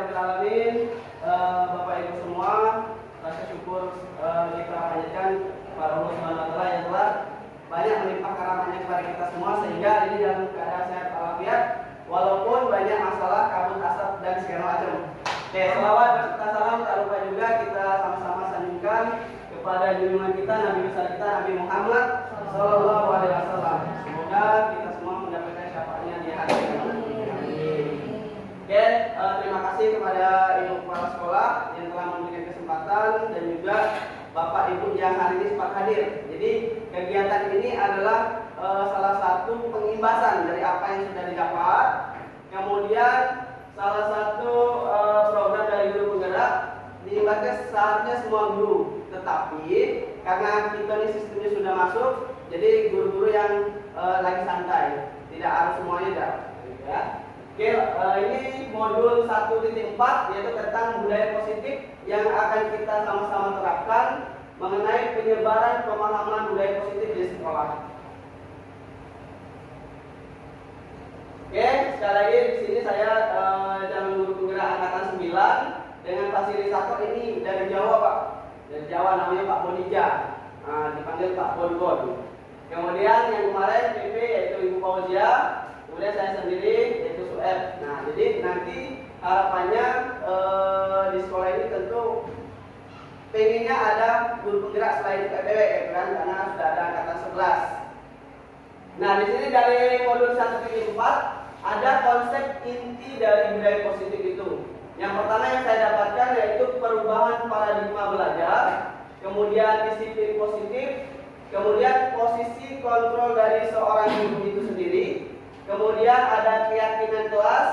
Alhamdulillahirabbil alamin. Bapak Ibu semua, rasa syukur kita panjatkan kepada Allah Subhanahu wa taala yang telah banyak melimpah karunia kepada kita semua sehingga ini dalam keadaan sehat walafiat walaupun banyak masalah, kabut asap dan segala macam. Oke, selawat berserta salam tak lupa juga kita sama-sama sanjungkan kepada junjungan kita Nabi besar kita Nabi Muhammad sallallahu alaihi wasallam. Semoga kita semua mendapatkan syafaatnya di hari kiamat. Oke, terima kasih kepada Ibu Kepala Sekolah yang telah memberikan kesempatan dan juga Bapak Ibu yang hari ini sempat hadir. Jadi kegiatan ini adalah salah satu pengimbasan dari apa yang sudah didapat. Kemudian salah satu program dari guru penggerak diimbaskan seharusnya semua guru. Tetapi karena kita ini sistemnya sudah masuk, jadi guru-guru yang lagi santai, tidak harus semuanya dah. Ya. Oke, ini modul 1.4 yaitu tentang budaya positif yang akan kita sama-sama terapkan mengenai penyebaran pemahaman budaya positif di sekolah. Oke, sekali lagi di sini saya calon guru penggerak angkatan 9 dengan fasilitator ini dari Jawa, Pak. Dari Jawa namanya Pak Bonija. Dipanggil Pak Bon. Kemudian yang kemarin PP yaitu Ibu Fauzia, kemudian saya sendiri yaitu Sueb. Nah, jadi nanti harapannya di sekolah ini tentu pengennya ada guru penggerak selain PPW ya kan, karena sudah ada angkatan 11. Nah, di sini dari modul 1.4 ada konsep inti dari budaya positif itu. Yang pertama yang saya dapatkan yaitu perubahan paradigma belajar, kemudian disiplin positif, kemudian posisi kontrol dari seorang guru itu sendiri, kemudian ada keyakinan kelas,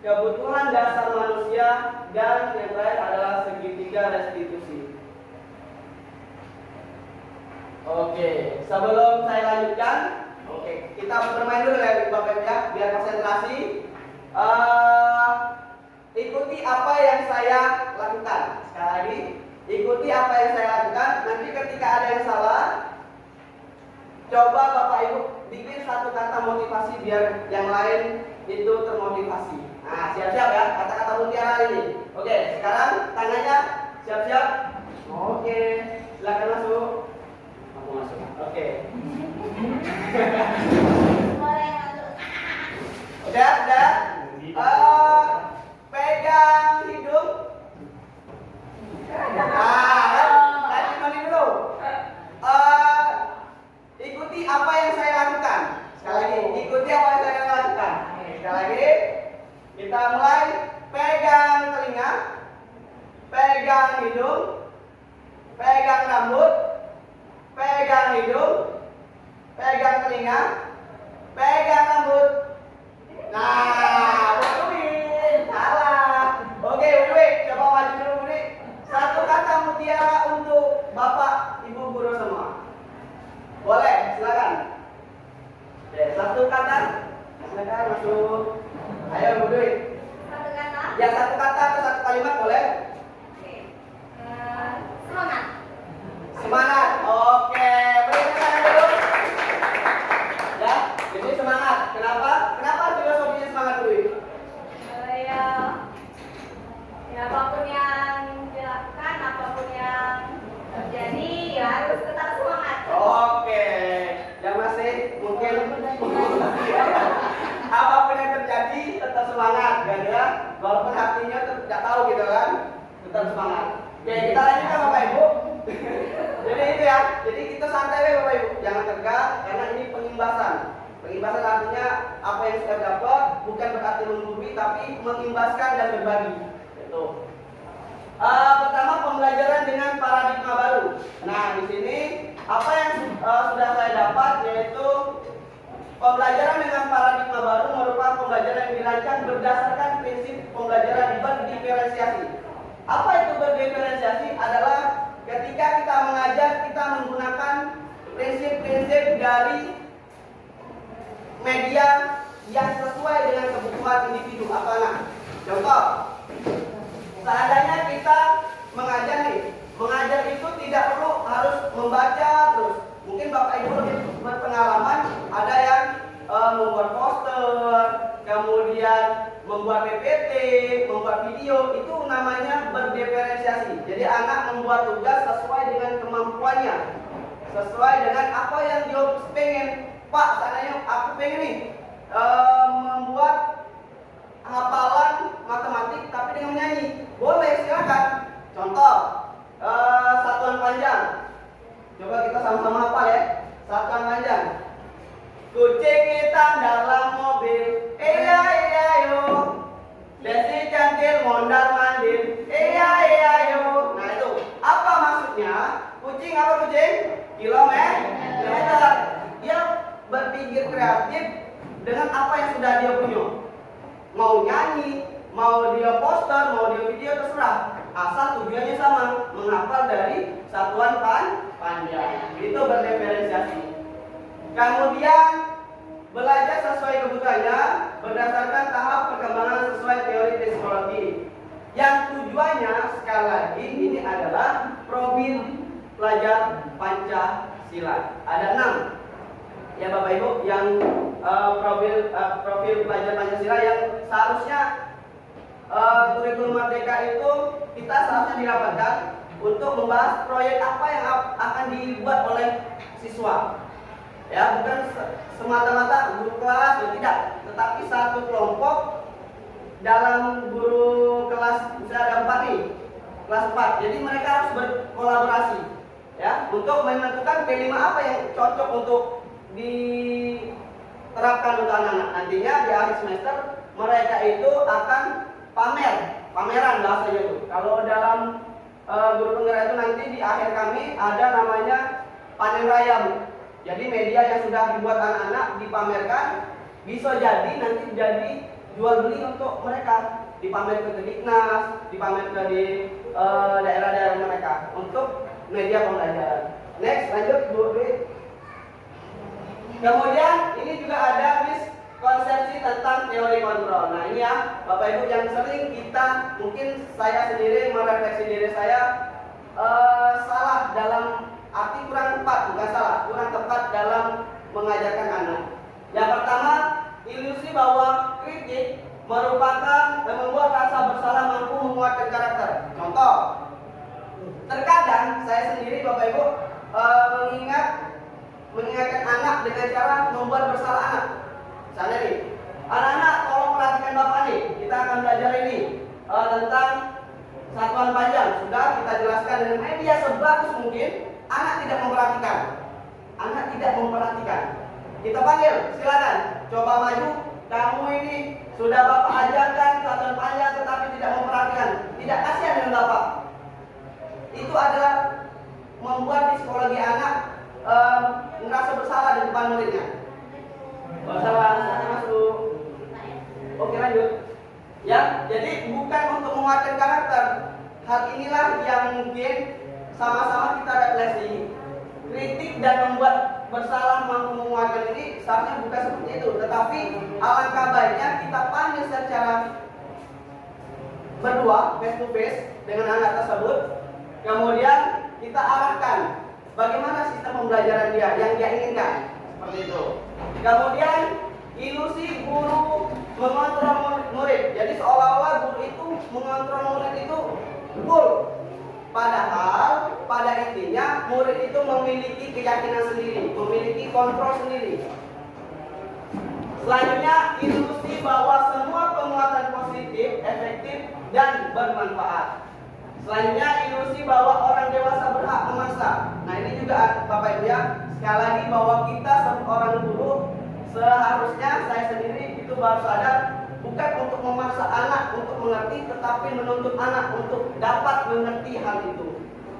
kebutuhan dasar manusia, dan yang terakhir adalah segitiga restitusi. Oke, sebelum saya lanjutkan, kita bermain dulu ya Bapak Ibu ya, biar konsentrasi. Ikuti apa yang saya lakukan. Sekali lagi, ikuti apa yang saya lakukan. Nanti ketika ada yang salah, coba Bapak Ibu bikin satu kata motivasi biar yang lain itu termotivasi. Nah, siap-siap ya kata-kata mutiara ini. Oke, sekarang tangannya siap-siap. Oke, silakan masuk. Aku masuk. Oke. Udah. Pegang hidung. Tadi mandi dulu. Ikuti apa yang saya lakukan. Sekali lagi, ikuti apa yang saya lakukan. Sekali lagi, kita mulai. Pegang telinga, pegang hidung, pegang rambut, pegang hidung, pegang telinga, pegang rambut. Nah, Budwin, salah. Oke, Budwin, coba maju dulu, Budwin. Satu kata mutiara untuk Bapak Ibu guru semua. Boleh, silakan. Oke, satu kata. Silakan masuk. Ayo, Budwin. Satu kata. Ya, satu kata atau satu kalimat boleh. Oke. Semangat. Semangat. Oke, beri tepuk tangan dulu. Ya, jadi semangat. Kenapa? Kenapa filosofinya semangat dulu? Ya apapun yang dilakukan, apapun yang terjadi, ya harus tetap semangat. Oke, yang masih mungkin apapun yang terjadi tetap semangat, kan ya? Walaupun hatinya tidak tahu gitu kan, tetap semangat. Oke, kita lanjutkan Bapak Ibu. Jadi itu ya, jadi kita santai ya Bapak Ibu, jangan tegang karena ini pengimbasan. Pengimbasan artinya apa yang sudah dapat bukan berarti menggurui tapi mengimbaskan dan berbagi. Itu. Pertama pembelajaran dengan paradigma baru. Nah di sini apa yang sudah saya dapat yaitu pembelajaran dengan paradigma baru merupakan pembelajaran yang dirancang berdasarkan prinsip pembelajaran berdiferensiasi. Apa itu berdiferensiasi? Adalah ketika kita mengajar kita menggunakan prinsip-prinsip dari media yang sesuai dengan kebutuhan individu apa anak. Contoh, seandainya kita mengajar itu tidak perlu harus membaca terus. Mungkin Bapak Ibu lebih berpengalaman, ada yang membuat poster, kemudian membuat PPT, membuat video itu namanya berdiferensiasi. Jadi anak membuat tugas sesuai dengan kemampuannya, sesuai dengan apa yang dia pengen. Pak, seandainya aku pengen nih membuat hafalan matematik tapi dengan menyanyi, boleh, silakan. Contoh satuan panjang. Coba kita sama-sama hafal ya. Satuan panjang. Kucing hitam dalam mobil, iya iya yo. Desi cantik mondar mandir, iya iya yo. Nah itu apa maksudnya? Kucing apa kucing? Kilometer. Dia berpikir kreatif dengan apa yang sudah dia punya. Mau nyanyi, mau dia poster, mau dia video, terserah. Asal tujuannya sama, menghafal dari satuan panjang. Itu berdiferensiasi. Kemudian belajar sesuai kebutuhannya berdasarkan tahap perkembangan sesuai teori psikologi. Yang tujuannya sekali lagi ini adalah profil pelajar Pancasila. Ada 6 ya Bapak Ibu yang profil pelajar Pancasila yang seharusnya kurikulum Merdeka itu kita seharusnya didapatkan untuk membahas proyek apa yang akan dibuat oleh siswa. Ya, bukan semata-mata guru kelas, ya tidak, tetapi satu kelompok dalam guru kelas, misalnya ada 4 nih, kelas 4. Jadi mereka harus berkolaborasi ya untuk menentukan P5 apa yang cocok untuk diterapkan untuk anak-anak. Nantinya di akhir semester mereka itu akan pameran bahasanya itu. Kalau dalam guru penggerak itu nanti di akhir kami ada namanya panen raya, Bu. Jadi media yang sudah dibuat anak-anak dipamerkan, bisa jadi nanti jadi jual beli untuk mereka, dipamer ke Diknas, dipamer ke di daerah-daerah mereka untuk media pembelajaran. Next, lanjut Bu Dwi. Kemudian ini juga ada miskonsepsi tentang teori kontrol. Nah ini ya Bapak Ibu yang sering kita, mungkin saya sendiri merefleksi diri saya salah dalam arti kurang tepat, bukan salah, kurang tepat dalam mengajarkan anak. Yang pertama, ilusi bahwa kritik merupakan membuat rasa bersalah mampu menguatkan karakter. Contoh, terkadang saya sendiri Bapak Ibu mengingatkan anak dengan cara membuat bersalah anak. Misalnya nih, anak-anak tolong perhatikan Bapak nih, kita akan belajar ini tentang satuan panjang. Sudah kita jelaskan dengan media sebagus mungkin. Anak tidak memperhatikan. Kita panggil, silakan, coba maju. Kamu ini sudah Bapak ajarkan satuan panjang tetapi tidak memperhatikan, tidak kasihan dengan Bapak. Itu adalah membuat psikologi anak merasa bersalah di depan muridnya. Bersalah, saya masuk. Oke lanjut. Ya, jadi bukan untuk menguatkan karakter. Hal inilah yang mungkin sama-sama kita refleksi. Kritik dan membuat bersalah mampu menguatkan ini seharusnya bukan seperti itu, tetapi alangkah baiknya kita panggil secara berdua, face to face dengan anak tersebut. Kemudian kita arahkan bagaimana sistem pembelajaran dia yang dia inginkan, seperti itu. Kemudian ilusi guru mengontrol murid. Jadi seolah-olah guru itu mengontrol murid itu full. Padahal pada intinya murid itu memiliki keyakinan sendiri, memiliki kontrol sendiri. Selanjutnya, ilusi bahwa semua penguatan positif, efektif, dan bermanfaat. Selanjutnya, ilusi bahwa orang dewasa berhak memaksa. Nah ini juga Bapak Ibu ya, sekali lagi bahwa kita seorang guru seharusnya, saya sendiri itu baru sadar, bukan untuk memaksa anak untuk mengerti, tetapi menuntut anak untuk dapat mengerti hal itu.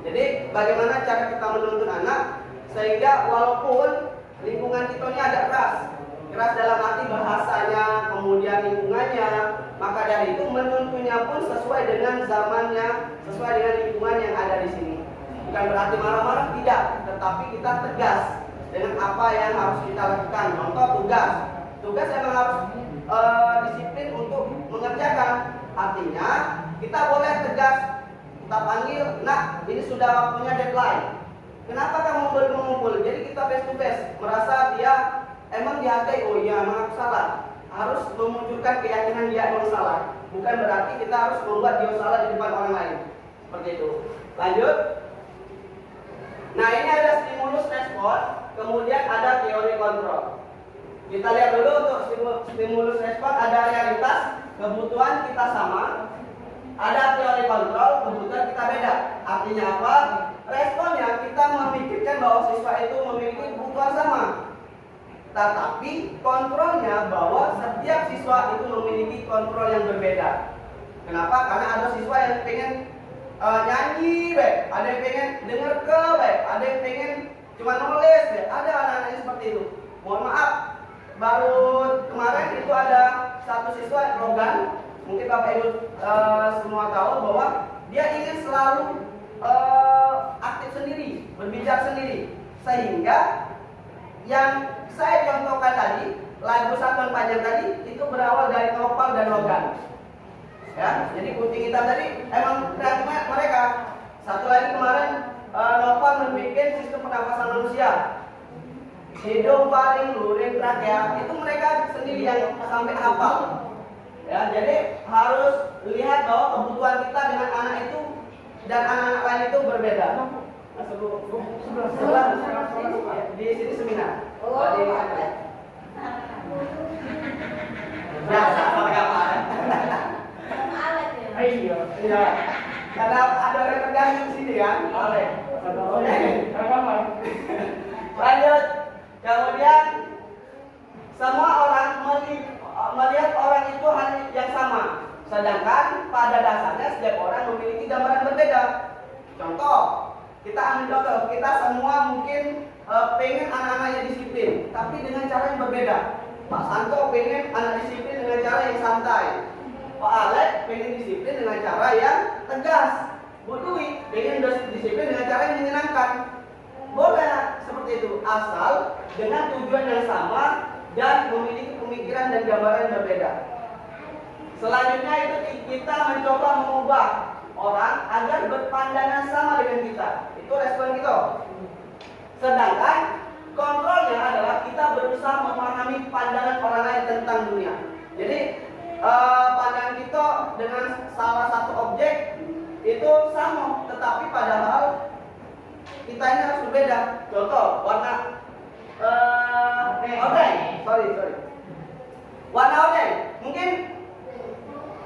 Jadi bagaimana cara kita menuntut anak sehingga walaupun lingkungan kita ini agak keras dalam arti bahasanya, kemudian lingkungannya, maka dari itu menuntutnya pun sesuai dengan zamannya, sesuai dengan lingkungan yang ada di sini. Bukan berarti marah-marah, tidak, tetapi kita tegas dengan apa yang harus kita lakukan. Contoh tugas memang harus disiplin untuk mengerjakan. Artinya kita boleh tegas, kita panggil, nah ini sudah waktunya deadline. Kenapa kamu mengumpul? Jadi kita face to face, merasa dia emang dihargai. Oh iya, emang aku salah. Harus memunculkan keyakinan dia emang salah. bukan berarti kita harus membuat dia salah di depan orang lain. Seperti itu. Lanjut. Nah, ini ada stimulus respon, kemudian ada teori kontrol. Kita lihat dulu untuk stimulus respon, ada realitas, kebutuhan kita sama. Ada teori kontrol, kebutuhan kita beda. Artinya apa? Responnya kita memikirkan bahwa siswa itu memiliki kebutuhan sama. Tetapi kontrolnya bahwa setiap siswa itu memiliki kontrol yang berbeda. Kenapa? Karena ada siswa yang pengen nyanyi, baik. Ada yang pengen denger baik. Ada yang pengen cuma nulis, baik. Ada anak-anak yang seperti itu. Mohon maaf, baru kemarin itu ada satu siswa Logan. Mungkin Bapak Ibu semua tahu bahwa dia ingin selalu aktif sendiri, berbicara sendiri, sehingga yang saya contohkan tadi, lagu Satuan Panjang tadi itu berawal dari Nopal dan Logan. Ya, jadi kucing hitam tadi emang kreatifnya mereka. Satu lagi kemarin Nopal membuat sistem pernapasan manusia. Hidung, paling, luring, trakea itu mereka sendiri yang sampai hafal. Ya, jadi harus lihat bahwa kebutuhan kita dengan anak itu dan anak-anak lain itu berbeda. Sebelah di sini seminar. Di ya, sama kapan? Iya. Karena ada rekan di sini kan? Boleh. Lanjut. Kemudian semua orang melihat orang itu hanya yang sama. Sedangkan pada dasarnya setiap orang memiliki gambaran berbeda. Contoh, kita ambil contoh, kita semua mungkin pengen anak-anaknya disiplin, tapi dengan cara yang berbeda. Pak Santo pengen anak disiplin dengan cara yang santai. Pak Alek pengen disiplin dengan cara yang tegas. Bu Dwi pengen disiplin dengan cara yang menyenangkan. Boleh seperti itu, asal dengan tujuan yang sama dan memiliki pemikiran dan gambaran yang berbeda. Selanjutnya itu kita mencoba mengubah orang agar berpandangan sama dengan kita. Itu respon kita. Sedangkan kontrolnya adalah kita berusaha memahami pandangan orang lain tentang dunia. Jadi pandangan kita dengan salah satu objek itu sama, tetapi padahal kita ini harus berbeda. Contoh, warna oranye. Warna oranye mungkin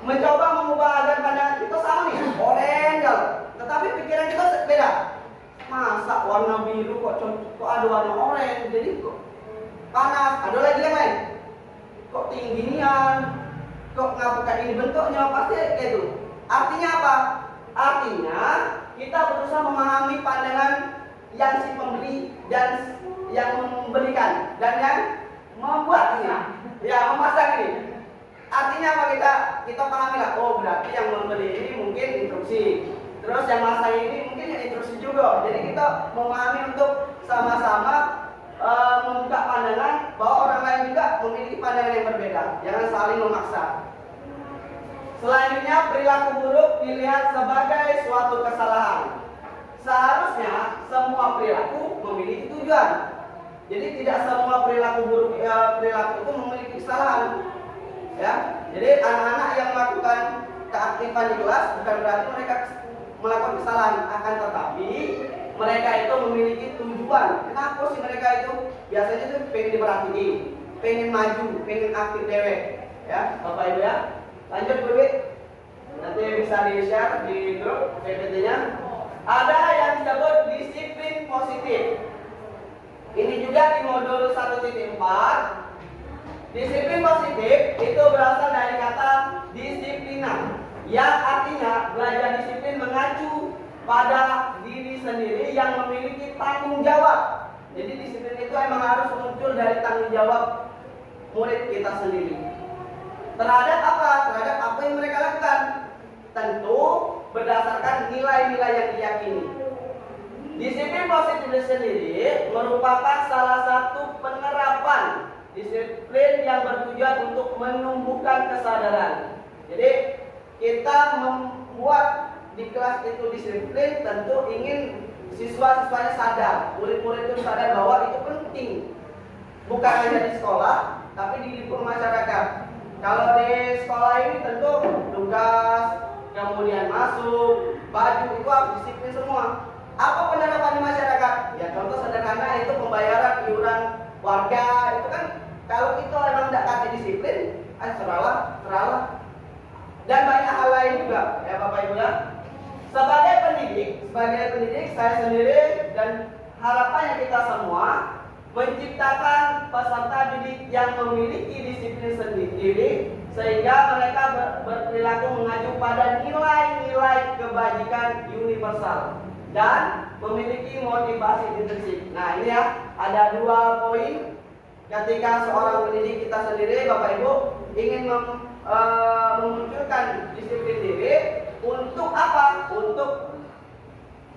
mencoba mengubah agar pandangan kita sama nih, oranye, tetapi pikiran kita beda. Masa warna biru kok ada warna oranye, jadi kok panas. Ada lagi yang lain, kok tinggian, kok ngapain ini bentuknya, pasti kayak itu. Artinya apa? Artinya kita berusaha memahami pandangan yang si pembeli dan yang membelikan dan yang membuat ini, ya memasang ini. Artinya apa? Kita pahami lah. Oh, berarti yang membeli ini mungkin instruksi, terus yang masang ini mungkin yang instruksi juga. Jadi kita memahami untuk sama-sama membuka pandangan bahwa orang lain juga memiliki pandangan yang berbeda. Jangan saling memaksa. Selanjutnya, perilaku buruk dilihat sebagai suatu kesalahan. Seharusnya semua perilaku memiliki tujuan. Jadi tidak semua perilaku buruk perilaku itu memiliki kesalahan. Ya, jadi anak-anak yang melakukan keaktifan di kelas bukan berarti mereka melakukan kesalahan, akan tetapi mereka itu memiliki tujuan. Kenapa sih mereka itu biasanya itu pengen diperhatiin, pengen maju, pengen aktif dewek. Ya, Bapak Ibu ya. Lanjut Bu, nanti bisa di-share di grup PPT-nya. Ada yang disebut disiplin positif. Ini juga di modul 1.4. Disiplin positif itu berasal dari kata disiplina, yang artinya belajar disiplin mengacu pada diri sendiri yang memiliki tanggung jawab. Jadi disiplin itu emang harus muncul dari tanggung jawab murid kita sendiri. Terhadap apa? Terhadap apa yang mereka lakukan. Tentu berdasarkan nilai-nilai yang diyakini. Disiplin positif sendiri merupakan salah satu penerapan disiplin yang bertujuan untuk menumbuhkan kesadaran. Jadi kita membuat di kelas itu disiplin tentu ingin siswa-siswanya sadar, murid-murid itu sadar bahwa itu penting. Bukan hanya di sekolah, tapi di lingkungan masyarakat. Kalau di sekolah ini tentu tugas, kemudian masuk, baju itu harus disiplin semua. Apa penerapan di masyarakat? Ya contoh sederhana itu pembayaran iuran warga itu kan kalau itu memang tidak kata disiplin, seralah. Dan banyak hal lain juga ya Bapak Ibu ya. Sebagai pendidik saya sendiri dan harapannya kita semua menciptakan peserta didik yang memiliki disiplin sendiri sehingga mereka berperilaku mengacu pada nilai-nilai kebajikan universal dan memiliki motivasi intrinsik. Nah ini ya ada 2 poin ketika seorang pendidik kita sendiri Bapak Ibu ingin memunculkan disiplin diri untuk apa? Untuk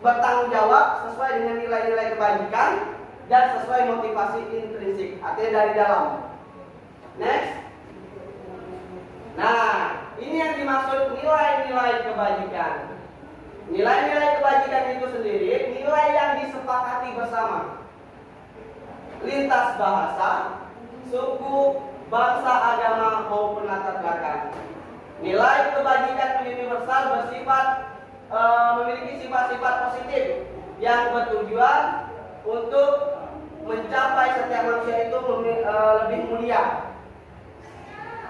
bertanggung jawab sesuai dengan nilai-nilai kebajikan dan sesuai motivasi intrinsik, artinya dari dalam. Next. Nah, ini yang dimaksud nilai-nilai kebajikan. Nilai-nilai kebajikan itu sendiri nilai yang disepakati bersama lintas bahasa, suku, bangsa, agama maupun latar belakang. Nilai kebajikan universal bersifat memiliki sifat-sifat positif yang bertujuan untuk mencapai setiap manusia itu lebih mulia.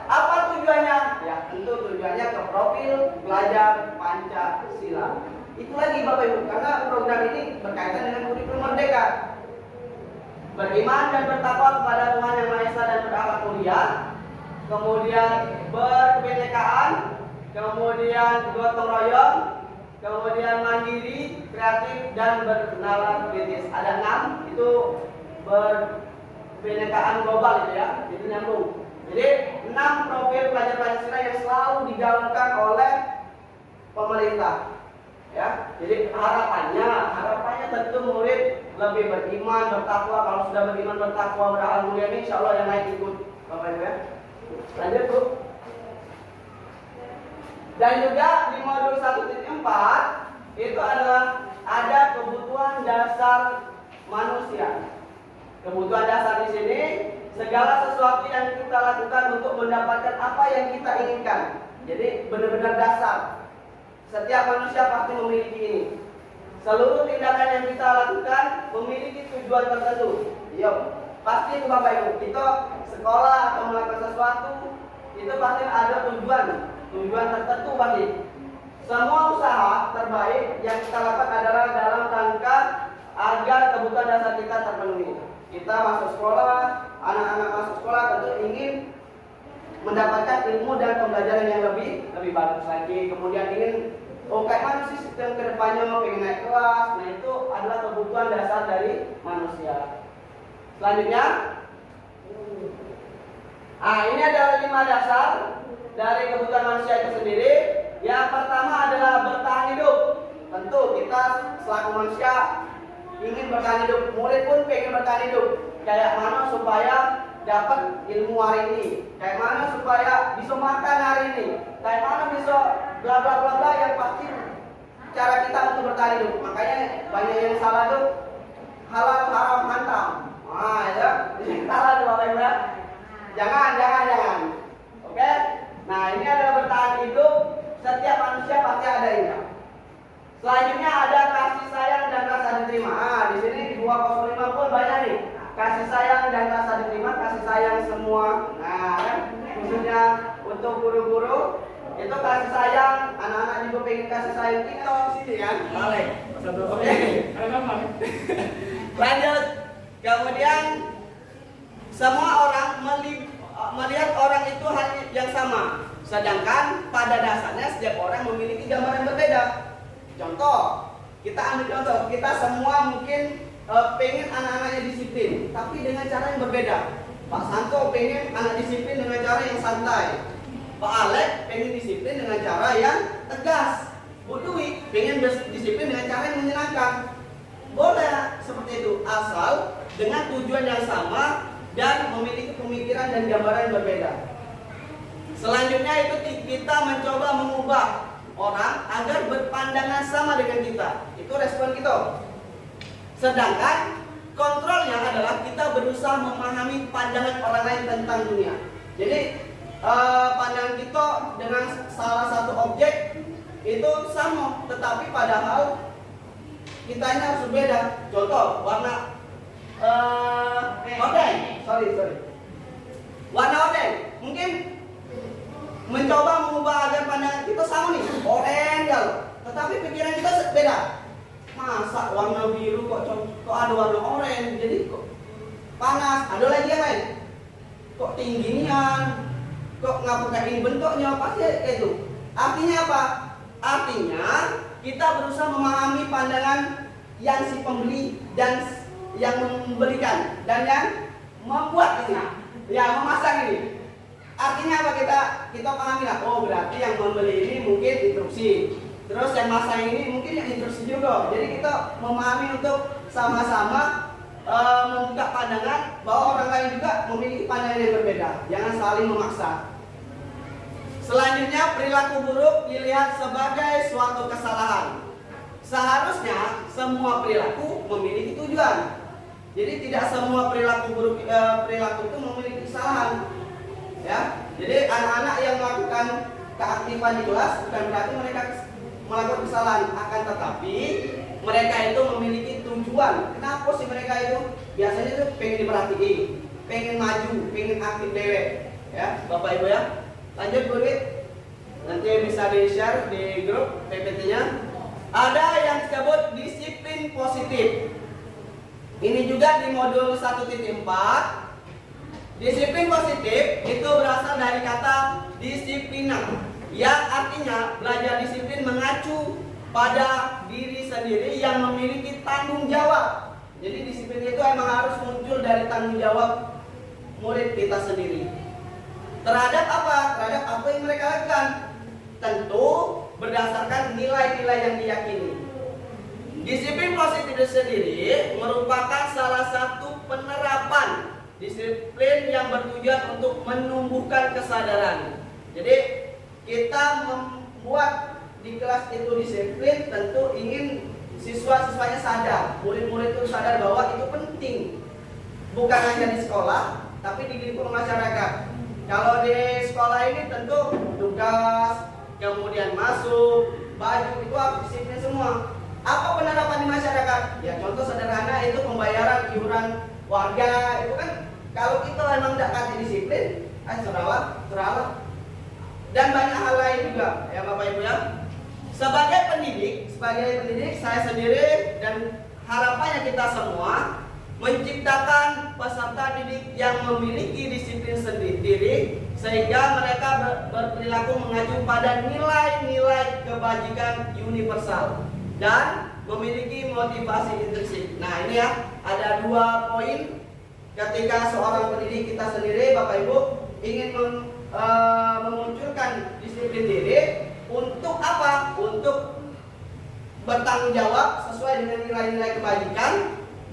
Apa tujuannya? Ya tentu tujuannya ke profil belajar Pancasila. Itu lagi Bapak Ibu, karena program ini berkaitan dengan kurikulum merdeka. Beriman dan bertakwa kepada Tuhan Yang Maha Esa dan berakhlak mulia, kemudian berkebinekaan, kemudian gotong royong, kemudian mandiri, kreatif, dan bernalar kritis. Ada 6 itu berkebinekaan global itu ya, itu nyambung. Jadi 6 profil pelajar Pancasila yang selalu digaungkan oleh pemerintah. Ya, jadi harapannya tentu murid lebih beriman, bertakwa. Kalau sudah beriman, bertakwa, berakhlak mulia, insya Allah yang lain ikut, Bapak Ibu ya. Lanjut Bu. Dan juga di modul 1.4 itu adalah ada kebutuhan dasar manusia. Kebutuhan dasar di sini segala sesuatu yang kita lakukan untuk mendapatkan apa yang kita inginkan. Jadi benar-benar dasar. Setiap manusia pasti memiliki ini. Seluruh tindakan yang kita lakukan memiliki tujuan tertentu. Yo, pasti itu Bapak Ibu. Kita sekolah atau melakukan sesuatu itu pasti ada tujuan tertentu pasti. Semua usaha terbaik yang kita lakukan adalah dalam rangka agar kebutuhan dasar kita terpenuhi. Kita masuk sekolah, anak-anak masuk sekolah tentu ingin mendapatkan ilmu dan pembelajaran yang lebih bagus lagi. Kemudian ingin kayak mana sih sistem kedepannya mau pengen naik kelas. Nah itu adalah kebutuhan dasar dari manusia. Selanjutnya, ini adalah 5 dasar dari kebutuhan manusia itu sendiri. Yang pertama adalah bertahan hidup. Tentu kita selaku manusia ingin bertahan hidup. Murid pun pengen bertahan hidup. Kayak mana supaya dapat ilmu hari ini, kayak mana supaya bisa makan hari ini, kayak mana bisa bla bla bla bla, yang pasti cara kita untuk bertahan hidup. Makanya banyak yang salah tuh halal haram hantam. Ya, salah tuh Bapak Ibu. Jangan. Oke? Nah, ini adalah bertahan hidup. Setiap manusia pasti ada ini. Selanjutnya ada kasih sayang dan rasa diterima. Di sini di 205 pun banyak nih. Kasih sayang dan rasa diterima, kasih sayang semua. Nah, kan khususnya untuk guru-guru itu kasih sayang, anak-anak juga pengen kasih sayang kita di sini kan. Balik. Oke. Lanjut. Kemudian semua orang melihat orang itu hanya yang sama. Sedangkan pada dasarnya setiap orang memiliki gambaran berbeda. Contoh, kita ambil contoh, kita semua mungkin pengen anak-anaknya disiplin, tapi dengan cara yang berbeda. Pak Santo pengen anak disiplin dengan cara yang santai. Pak Alek pengen disiplin dengan cara yang tegas. Bu Dwi pengen disiplin dengan cara yang menyenangkan. Boleh seperti itu, asal dengan tujuan yang sama dan memiliki pemikiran dan gambaran yang berbeda. Selanjutnya itu kita mencoba mengubah orang agar berpandangan sama dengan kita. Itu respon kita. Sedangkan kontrolnya adalah kita berusaha memahami pandangan orang lain tentang dunia. Jadi pandangan kita dengan salah satu objek itu sama, tetapi padahal kitanya harus berbeda. Contoh warna odeng, warna odeng mungkin mencoba mengubah agar pandangan kita sama nih, oranye ya, tetapi pikiran kita beda. Masa warna biru kok ada warna oranye, jadi kok panas. Ada lagi yang lain, kok tingginya, kok ngapa kayak ini bentuknya, pasti kayak itu. Artinya apa? Artinya kita berusaha memahami pandangan yang si pembeli dan yang memberikan dan yang membuat ini, ya memasang ini. Artinya apa, kita pahami lah. Oh berarti yang membeli ini mungkin instruksi, terus yang masang ini mungkin yang instruksi juga. Jadi kita memahami untuk sama-sama membuka pandangan bahwa orang lain juga memiliki pandangan yang berbeda. Jangan saling memaksa. Selanjutnya, perilaku buruk dilihat sebagai suatu kesalahan. Seharusnya semua perilaku memiliki tujuan. Jadi tidak semua perilaku buruk perilaku itu memiliki kesalahan. Ya, jadi anak-anak yang melakukan keaktifan di kelas bukan berarti mereka melakukan kesalahan, akan tetapi mereka itu memiliki tujuan. Kenapa sih mereka itu? Biasanya itu pengen diperhatiin, pengen maju, pengen aktif dewek. Ya, Bapak Ibu ya. Lanjut Bu Wit. Nanti bisa di-share di grup PPT-nya. Ada yang disebut disiplin positif. Ini juga di modul 1.4. Disiplin positif itu berasal dari kata disiplina, yang artinya belajar disiplin mengacu pada diri sendiri yang memiliki tanggung jawab. Jadi disiplin itu emang harus muncul dari tanggung jawab murid kita sendiri. Terhadap apa? Terhadap apa yang mereka lakukan. Tentu berdasarkan nilai-nilai yang diyakini. Disiplin positif itu sendiri merupakan salah satu penerapan disiplin yang bertujuan untuk menumbuhkan kesadaran. Jadi kita membuat di kelas itu disiplin, tentu ingin siswa-siswanya sadar, murid-murid itu sadar bahwa itu penting. Bukan hanya di sekolah, tapi di lingkungan masyarakat. Kalau di sekolah ini tentu tugas, kemudian masuk, baju itu harus disiplin semua. Apa penerapan di masyarakat? Ya contoh sederhana itu pembayaran iuran warga, itu kan kalau kita memang tidak kasih disiplin, seralat. Dan banyak hal lain juga, ya Bapak Ibu ya. Sebagai pendidik saya sendiri dan harapannya kita semua menciptakan peserta didik yang memiliki disiplin sendiri sehingga mereka berperilaku mengacu pada nilai-nilai kebajikan universal dan memiliki motivasi intrinsik. Nah ini ya, ada 2 poin ketika seorang pendidik kita sendiri, Bapak Ibu, ingin memunculkan disiplin diri. Untuk apa? Untuk bertanggung jawab sesuai dengan nilai-nilai kebajikan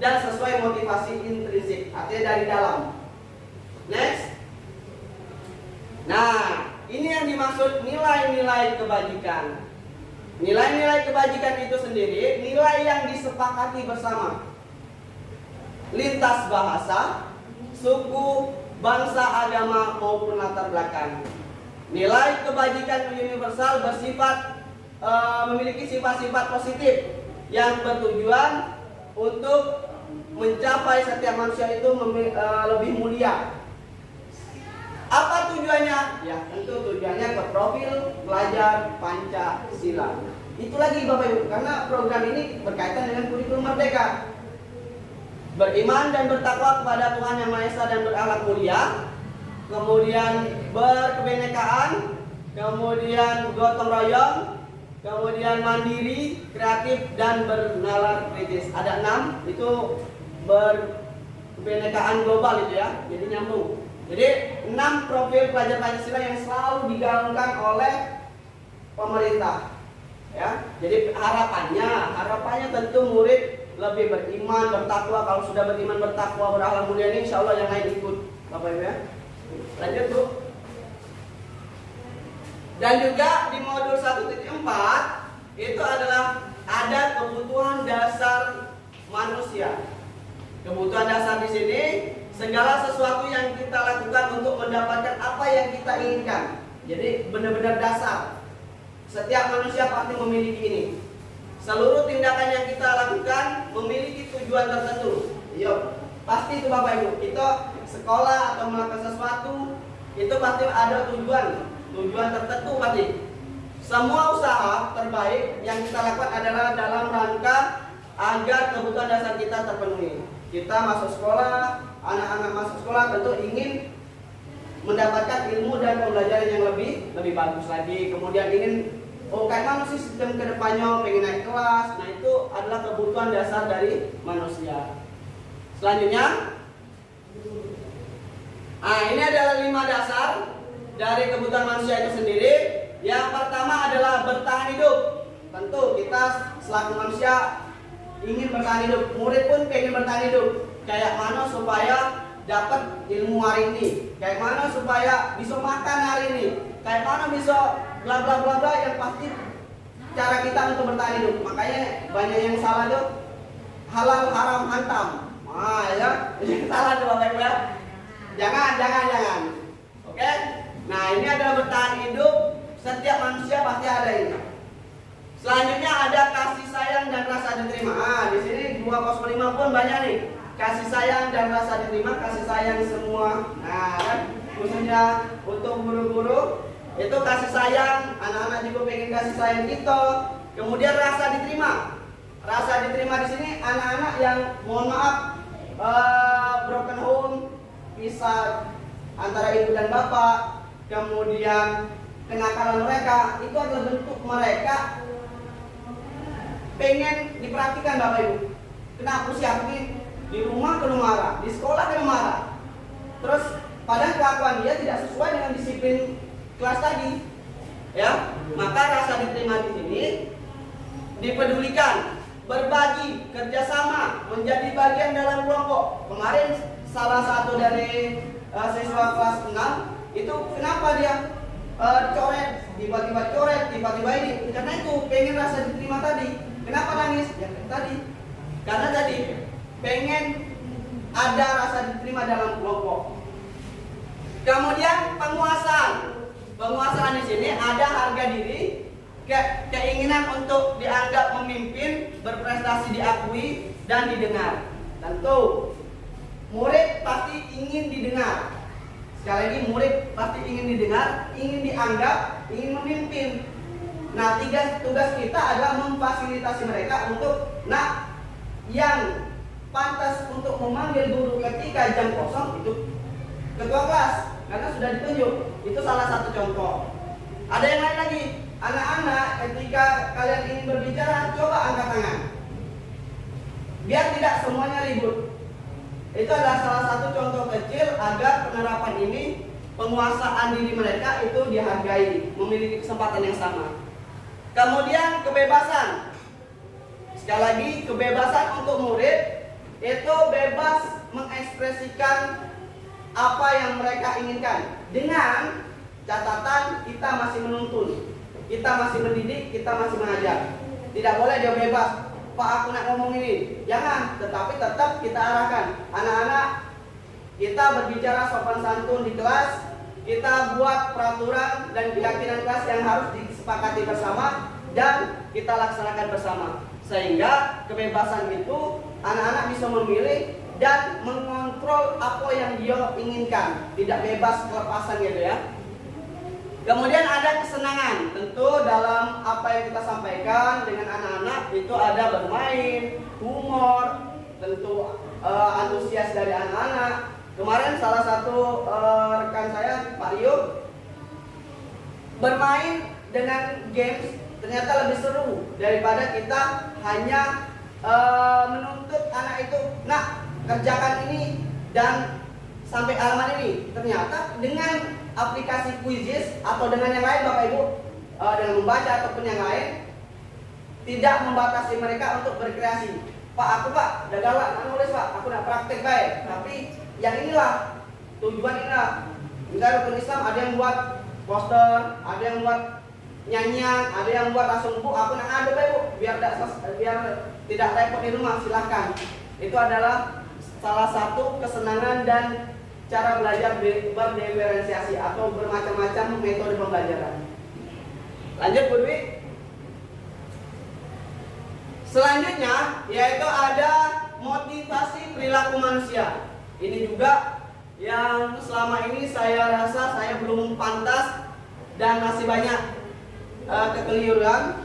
dan sesuai motivasi intrinsik, artinya dari dalam. Next. Nah, ini yang dimaksud nilai-nilai kebajikan. Nilai-nilai kebajikan itu sendiri nilai yang disepakati bersama lintas bahasa, suku, bangsa, agama maupun latar belakang. Nilai kebajikan universal bersifat memiliki sifat-sifat positif yang bertujuan untuk mencapai setiap manusia itu lebih mulia. Apa tujuannya? Ya tentu tujuannya ke profil pelajar Pancasila. Itu lagi Bapak Ibu, karena program ini berkaitan dengan kurikulum merdeka. Beriman dan bertakwa kepada Tuhan Yang Maha Esa dan berakhlak mulia, kemudian berkebinekaan, kemudian gotong royong, kemudian mandiri, kreatif, dan bernalar kritis. Ada 6, itu berkebinekaan global itu ya, jadi nyambung. Jadi 6 profil pelajar Pancasila yang selalu digaungkan oleh pemerintah. Ya, jadi harapannya tentu murid lebih beriman, bertakwa. Kalau sudah beriman, bertakwa, berakhlak mulia ini, insya Allah yang lain ikut, Bapak Ibu ya. Lanjut Bu. Dan juga di modul 1.4 itu adalah ada kebutuhan dasar manusia. Kebutuhan dasar di sini segala sesuatu yang kita lakukan untuk mendapatkan apa yang kita inginkan. Jadi benar-benar dasar. Setiap manusia pasti memiliki ini. Seluruh tindakan yang kita lakukan memiliki tujuan tertentu. Yuk, pasti itu Bapak Ibu. Kita sekolah atau melakukan sesuatu itu pasti ada tujuan tertentu pasti. Semua usaha terbaik yang kita lakukan adalah dalam rangka agar kebutuhan dasar kita terpenuhi. Kita masuk sekolah, anak-anak masuk sekolah tentu ingin mendapatkan ilmu dan pembelajaran yang lebih bagus lagi. Kemudian ingin kayak mana sih sistem kedepannya, pengen naik kelas. Nah itu adalah kebutuhan dasar dari manusia. Selanjutnya, ini adalah 5 dasar dari kebutuhan manusia itu sendiri. Yang pertama adalah bertahan hidup. Tentu kita selaku manusia ingin bertahan hidup. Murid pun pengen bertahan hidup. Kayak mana supaya dapat ilmu hari ini, kayak mana supaya bisa makan hari ini, kayak mana bisa bla bla bla bla, yang pasti cara kita untuk bertahan hidup. Makanya banyak yang salah tuh, halal haram hantam. Ya, yang salah tuh Bapak Ibu ya. Jangan. Oke? Nah, ini adalah bertahan hidup. Setiap manusia pasti ada ini. Selanjutnya ada kasih sayang dan rasa diterima. Di sini 205 pun banyak nih. Kasih sayang dan rasa diterima, kasih sayang semua. Nah, kan khususnya untuk guru-guru itu kasih sayang, anak-anak juga pengen kasih sayang kita. Kemudian rasa diterima. Rasa diterima di sini anak-anak yang mohon maaf broken home, pisah antara ibu dan bapak, kemudian kenakalan mereka, itu adalah bentuk mereka pengen diperhatikan Bapak Ibu. Kenapa sih aku di rumah kena marah, di sekolah kena marah, terus padahal kelakuan dia tidak sesuai dengan disiplin kelas tadi, ya. Maka rasa diterima di sini dipedulikan, berbagi, kerjasama, menjadi bagian dalam kelompok. Kemarin salah satu dari siswa kelas 6 itu kenapa dia coret, tiba-tiba coret, tiba-tiba ini, karena itu pengen rasa diterima tadi. Kenapa nangis? Ya tadi, karena tadi pengen ada rasa diterima dalam kelompok. Kemudian penguasaan di sini ada harga diri, keinginan untuk dianggap memimpin, berprestasi diakui dan didengar. Tentu murid pasti ingin didengar. Sekali lagi, murid pasti ingin didengar, ingin dianggap, ingin memimpin. Nah, tugas kita adalah memfasilitasi mereka untuk yang pantas untuk memanggil guru ketika jam kosong itu ketua kelas, karena sudah ditunjuk. Itu salah satu contoh. Ada yang lain lagi, anak-anak ketika kalian ingin berbicara, coba angkat tangan, biar tidak semuanya ribut. Itu adalah salah satu contoh kecil agar penerapan ini, penguasaan diri mereka itu dihargai, memiliki kesempatan yang sama. Kemudian kebebasan. Sekali lagi, kebebasan untuk murid itu bebas mengekspresikan apa yang mereka inginkan, dengan catatan kita masih menuntun, kita masih mendidik, kita masih mengajar. Tidak boleh dia bebas, Pak aku nak ngomong ini, jangan. Tetapi tetap kita arahkan anak-anak, kita berbicara sopan santun di kelas, kita buat peraturan dan keyakinan kelas yang harus disepakati bersama dan kita laksanakan bersama, sehingga kebebasan itu anak-anak bisa memilih dan mengontrol apa yang dia inginkan, tidak bebas kelepasan gitu ya. Kemudian ada kesenangan. Tentu dalam apa yang kita sampaikan dengan anak-anak itu ada bermain, humor, tentu antusias dari anak-anak. Kemarin salah satu rekan saya, Pak Rio, bermain dengan games ternyata lebih seru daripada kita hanya menuntut anak itu, nak kerjakan ini dan sampai halaman ini. Ternyata dengan aplikasi Quizizz atau dengan yang lain Bapak Ibu, dengan membaca ataupun yang lain, tidak membatasi mereka untuk berkreasi. Pak aku Pak, udah galak, nulis Pak, aku nak praktek baik. Tapi yang inilah, tujuan inilah. Misalnya rukun Islam ada yang buat poster, ada yang buat nyanyian, ada yang buat langsung Bu, aku nak ngadu Pak Ibu, biar tidak repot di rumah, silahkan. Itu adalah salah satu kesenangan dan cara belajar berdiferensiasi atau bermacam-macam metode pembelajaran. Lanjut Bu Dwi. Selanjutnya yaitu ada motivasi perilaku manusia. Ini juga yang selama ini saya rasa saya belum pantas dan masih banyak kekeliruan.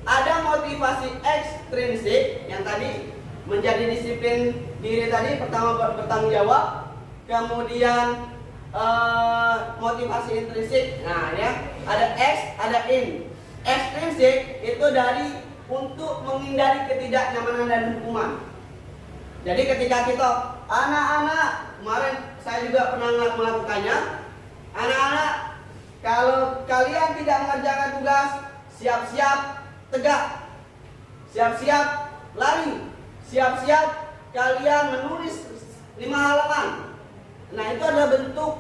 Ada motivasi ekstrinsik yang tadi menjadi disiplin diri tadi, pertama bertanggung jawab, kemudian motivasi intrinsik. Nah ya, ada X, ada in. Ekstrinsik itu dari untuk menghindari ketidaknyamanan dan hukuman. Jadi ketika kita anak-anak, kemarin saya juga pernah melakukannya. Anak-anak, kalau kalian tidak mengerjakan tugas, siap-siap tegak, siap-siap lari, siap-siap kalian menulis 5 halaman. Nah itu adalah bentuk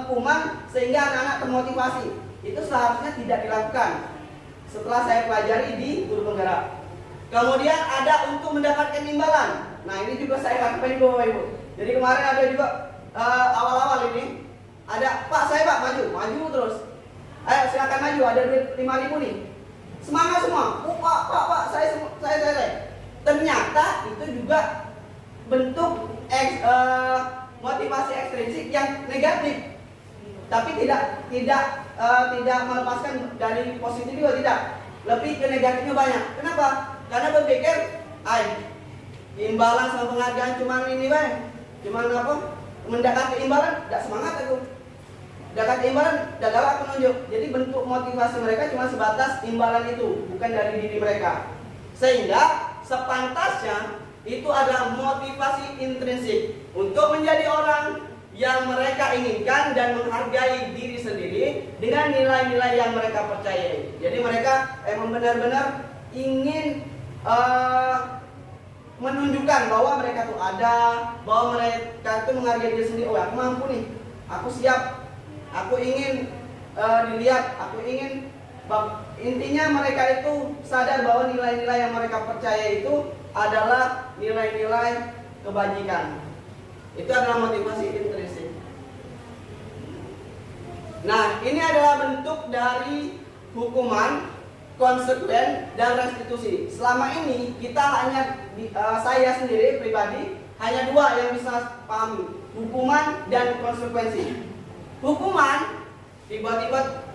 hukuman sehingga anak-anak termotivasi. Itu seharusnya tidak dilakukan. Setelah saya pelajari di guru penggerak. Kemudian ada untuk mendapatkan imbalan. Nah ini juga saya lakukan Bapak Ibu. Jadi kemarin ada juga awal-awal ini ada Pak, saya Pak maju terus. Ayo silakan maju, ada duit 5.000 nih. Semangat semua. Pak, saya. Ternyata itu juga bentuk motivasi ekstrinsik yang negatif. Tapi tidak melepaskan dari positif juga tidak. Lebih ke negatifnya banyak. Kenapa? Karena berpikir, imbalan sama penghargaan cuman ini cuman apa? Mendekati imbalan, tidak semangat aku. Mendekati imbalan, tidak galak aku nunjuk. Jadi bentuk motivasi mereka cuma sebatas imbalan itu, bukan dari diri mereka. Sehingga sepantasnya itu adalah motivasi intrinsik untuk menjadi orang yang mereka inginkan dan menghargai diri sendiri dengan nilai-nilai yang mereka percayai. Jadi mereka emang benar-benar ingin menunjukkan bahwa mereka tuh ada, bahwa mereka tuh menghargai diri sendiri. Oh, aku mampu nih, aku siap, aku ingin dilihat, aku ingin. Intinya mereka itu sadar bahwa nilai-nilai yang mereka percaya itu adalah nilai-nilai kebajikan. Itu adalah motivasi intrinsik. Nah, ini adalah bentuk dari hukuman, konsekuen, dan restitusi. Selama ini kita hanya saya sendiri pribadi hanya 2 yang bisa pahami, hukuman dan konsekuensi. Hukuman tiba-tiba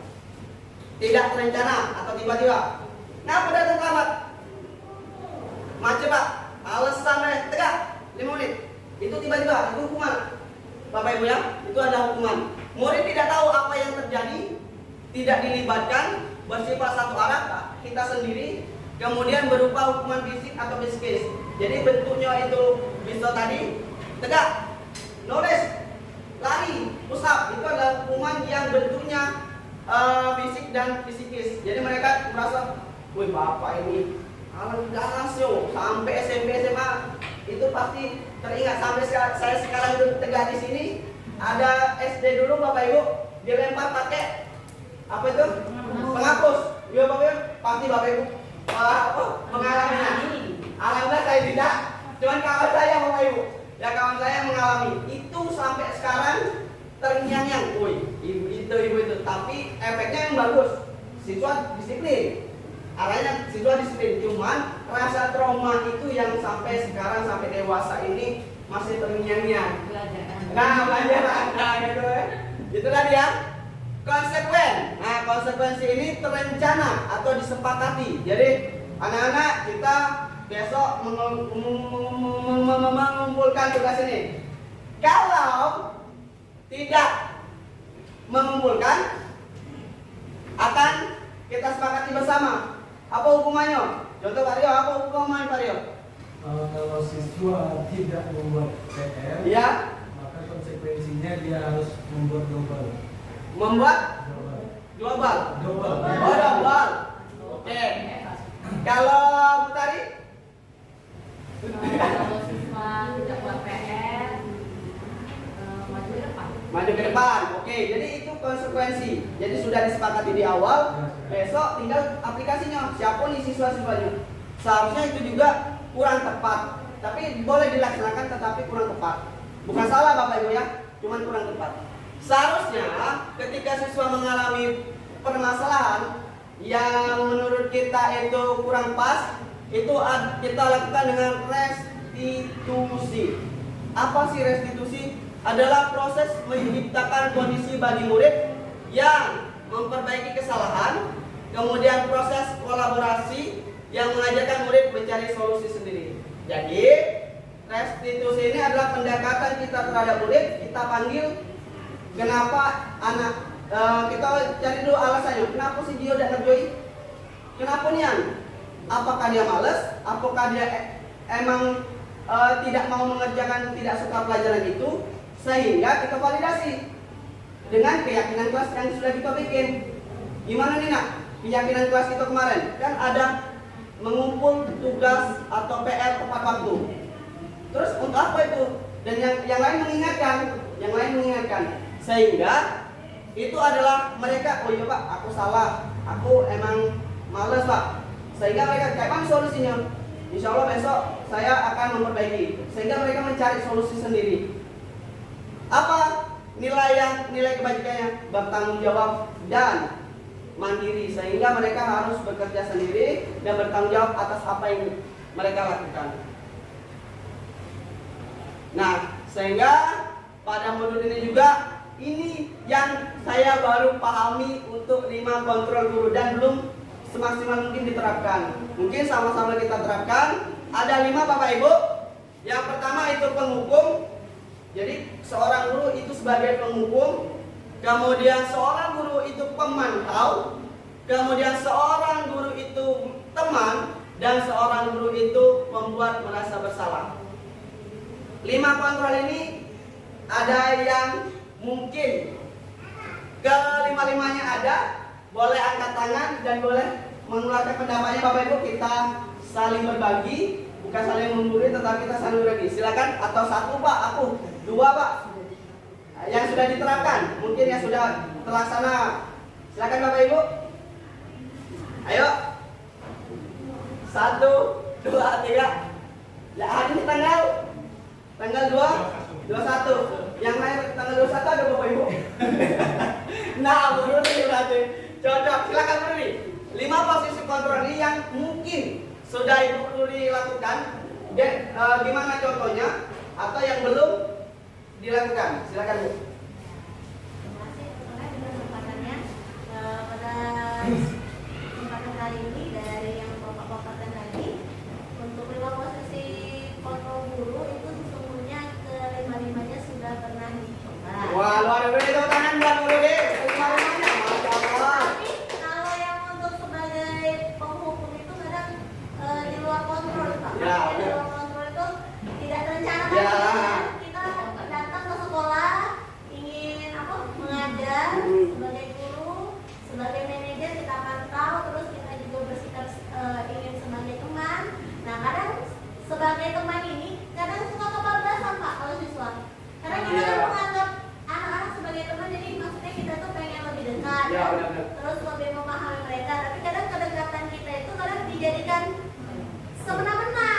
tidak terencana atau tiba-tiba. Kenapa datang terlambat? Macet Pak, alasan tegak 5 menit. Itu tiba-tiba, itu hukuman. Bapak Ibu ya, itu adalah hukuman. Murid tidak tahu apa yang terjadi, tidak dilibatkan, bersifat satu arah, kita sendiri, kemudian berupa hukuman fisik atau psikis. Jadi bentuknya itu bisa tadi tegak, nulis, lari, push up. Itu adalah hukuman yang bentuknya fisik dan psikis. Jadi mereka merasa, wih Bapak ini alam ganas yo, sampai SMP SMA itu pasti teringat. Sampai saya sekarang duduk tegak di sini. Ada SD dulu Bapak Ibu dilempar pakai apa itu? Penghapus. Ya Bapak Ibu, pasti Bapak Ibu mengalaminya. Alhamdulillah saya tidak, cuman kawan saya Bapak Ibu. Ya kawan saya mengalami itu sampai sekarang terngiang-ngiang. Woi, ibu itu, tapi efeknya yang bagus. Siswa disiplin. Arahnya siswa disiplin, cuman rasa trauma itu yang sampai sekarang sampai dewasa ini masih terngiang-ngiang. Nah, pelajaran. Nah, gitu ya. Itu tadi ya. Konsekuen. Nah, konsekuensi ini terencana atau disepakati. Jadi, anak-anak kita besok mengumpulkan tugas ini. Kalau tidak mengumpulkan, akan kita sepakati bersama. Apa hukumannya? Contoh Pak Rio, apa hukuman Pak Rio? Kalau siswa tidak membuat PR, ya, maka konsekuensinya dia harus membuat global. Membuat global. Oh, global. Oke. Kalau Bu Tari? Kalau siswa tidak buat PR, maju ke depan. Maju ke depan. Oke, jadi itu konsekuensi. Jadi sudah disepakati di awal. Besok tinggal aplikasinya. Siapa nih siswa-siswanya? Seharusnya itu juga kurang tepat. tapi boleh dilaksanakan tetapi kurang tepat. Bukan salah Bapak Ibu ya, cuman kurang tepat. Seharusnya ketika siswa mengalami permasalahan yang menurut kita itu kurang pas, itu kita lakukan dengan restitusi. Apa sih restitusi? Adalah proses menciptakan kondisi bagi murid yang memperbaiki kesalahan, kemudian proses kolaborasi yang mengajarkan murid mencari solusi sendiri. Jadi restitusi ini adalah pendekatan kita terhadap murid. Kita panggil, kenapa anak, kita cari dulu alasannya. Kenapa sih dia udah ngerjain? Kenapa nian? Apakah dia malas? Apakah dia emang tidak mau mengerjakan, tidak suka pelajaran itu? Sehingga kita validasi dengan keyakinan kelas yang sudah kita bikin. Gimana nih nak? Keyakinan kelas itu kemarin kan ada mengumpul tugas atau PR tepat waktu. Terus untuk apa itu? Dan yang lain mengingatkan, sehingga itu adalah mereka, oh iya Pak, aku salah, aku emang malas Pak. Sehingga mereka kayak mana solusinya? Insya Allah besok saya akan memperbaiki. Sehingga mereka mencari solusi sendiri. Apa nilai kebajikannya? Bertanggung jawab dan mandiri, sehingga mereka harus bekerja sendiri dan bertanggung jawab atas apa yang mereka lakukan. Nah, sehingga pada modul ini juga, ini yang saya baru pahami untuk 5 kontrol guru dan belum semaksimal mungkin diterapkan. Mungkin sama-sama kita terapkan. Ada 5 Bapak Ibu. Yang pertama itu penghukum. Jadi seorang guru itu sebagai penghukum. Kemudian seorang guru itu pemantau. Kemudian seorang guru itu teman. Dan seorang guru itu membuat merasa bersalah. 5 kontrol ini ada yang mungkin kelima-limanya ada. Boleh angkat tangan dan boleh mengeluarkan pendapatnya Bapak Ibu. Kita saling berbagi, bukan saling membuli, tetapi kita saling berbagi. Silakan, atau 1 Pak, aku 2 Pak. Yang sudah diterapkan, mungkin yang sudah terlaksana. Silakan Bapak Ibu. Ayo. 1, 2, 3. Ya, hari ini tanggal 21. Yang lain tanggal 21 ada Bapak Ibu. Nah, menurut ini berarti cocok. Silakan beri. 5 posisi kontrol ini yang mungkin sudah Ibu Nuri lakukan. Dan gimana contohnya? Atau yang belum dilakukan? Silakan Bu. Terima kasih teman-teman dengan kesempatannya. Pada kesempatan kali ini dari yang Bapak-bapak tadi, untuk 5 posisi kontrol guru itu sesungguhnya kelima-limanya sudah pernah dicoba. Wah, luar biasa, tepuk tangan buat Bu Nuri. Kelima-limanya, Masya Allah. Tapi kalau yang untuk sebagai penghukum itu kadang di luar kontrol Pak. Ya, Di luar kontrol itu tidak terencana Ya. lagi. Kita datang ke sekolah ingin mengajar sebagai guru, sebagai manajer kita pantau, terus kita juga bersikap ingin sebagai teman. Nah kadang sebagai teman ini kadang suka kebablasan Pak kalau siswa. Karena kita kan menganggap anak-anak sebagai teman, jadi maksudnya kita tuh pengen lebih dekat, Ya, benar-benar. terus lebih memahami mereka. Tapi kadang kedekatan kita itu kadang dijadikan semena-mena,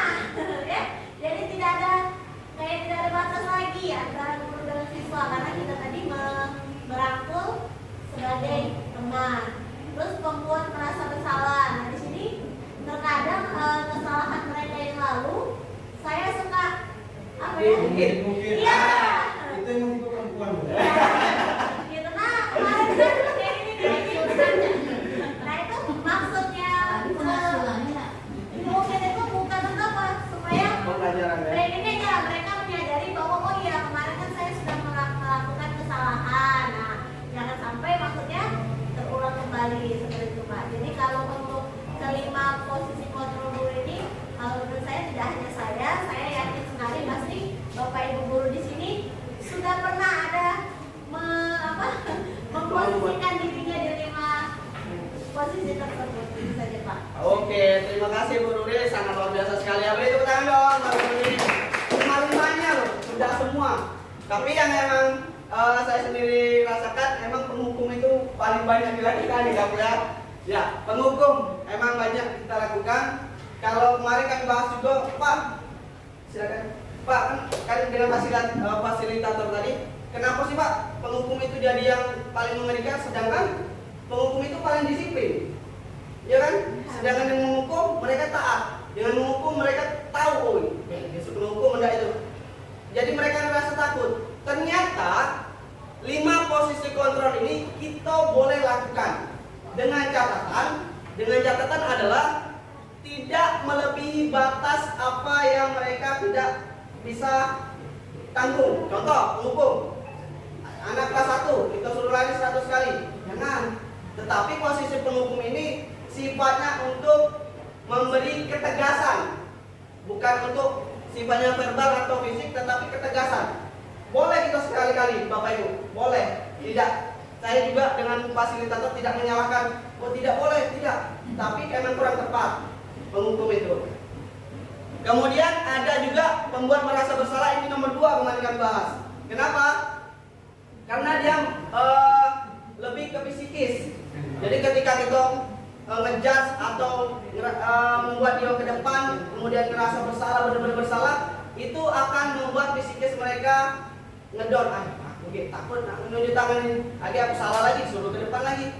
ya. Jadi tidak ada batas lagi antara guru dan siswa, karena kita tadi merangkul sebagai teman. Terus membuat merasa bersalah. Nah di sini terkadang kesalahan mereka yang lalu saya suka apa ya? Mungkin. Iya. Itu yang itu perempuan. Gitu. Nah kemarin kan kayak gini nih urusannya. Nah itu maksudnya mungkin itu bukan untuk apa, supaya Pembelajaran ya. mereka menyadari bahwa oh iya kemarin kan saya sudah melakukan kesalahan. Nah jangan sampai maksudnya terulang kembali seperti itu Pak. Jadi kalau untuk kelima posisi kontrol guru ini, kalau menurut saya tidak hanya saya yakin sekali pasti Bapak Ibu guru di sini sudah pernah ada memposisikan dirinya di 5 posisi tersebut. Itu saja Pak. Oke, terima kasih Bu Nuri, sangat luar biasa sekali. Ya, beri tepuk tangan dong, Bu Nuri. Kelima-limanya loh, sudah semua. Tapi yang emang saya sendiri rasakan, emang penghukum itu paling banyak dilakukan nih, Kak Bu ya. Ya, penghukum emang banyak kita lakukan. Kalau kemarin kami bahas juga, Pak, Silakan. Pak, kan dengan fasilitator tadi, kenapa sih Pak penghukum itu jadi yang paling mengerikan, sedangkan penghukum itu paling disiplin, ya kan? Sedangkan yang menghukum mereka taat, dengan menghukum mereka tahu, oh besok menghukum enggak itu. Jadi mereka merasa takut. Ternyata 5 posisi kontrol ini kita boleh lakukan dengan catatan adalah tidak melebihi batas apa yang mereka tidak bisa tanggung. Contoh, penghukum anak kelas 1 kita suruh lari 100 kali, jangan. Tetapi posisi penghukum ini sifatnya untuk memberi ketegasan, bukan untuk sifatnya verbal atau fisik, tetapi ketegasan. Boleh kita sekali-kali, Bapak Ibu, boleh. Tidak, saya juga dengan fasilitator tidak menyalahkan, oh tidak boleh, tidak. Tapi emang kurang tepat penghukum itu. Kemudian ada juga pembuat merasa bersalah, ini nomor 2 kemarin kami bahas. Kenapa? Karena dia lebih ke psikis. Jadi ketika kita ngejudge atau membuat dia ke depan, kemudian merasa bersalah, benar-benar bersalah, itu akan membuat psikis mereka ngedon. Oke, takut, menunjuk tangan ini, aku salah lagi, suruh ke depan lagi.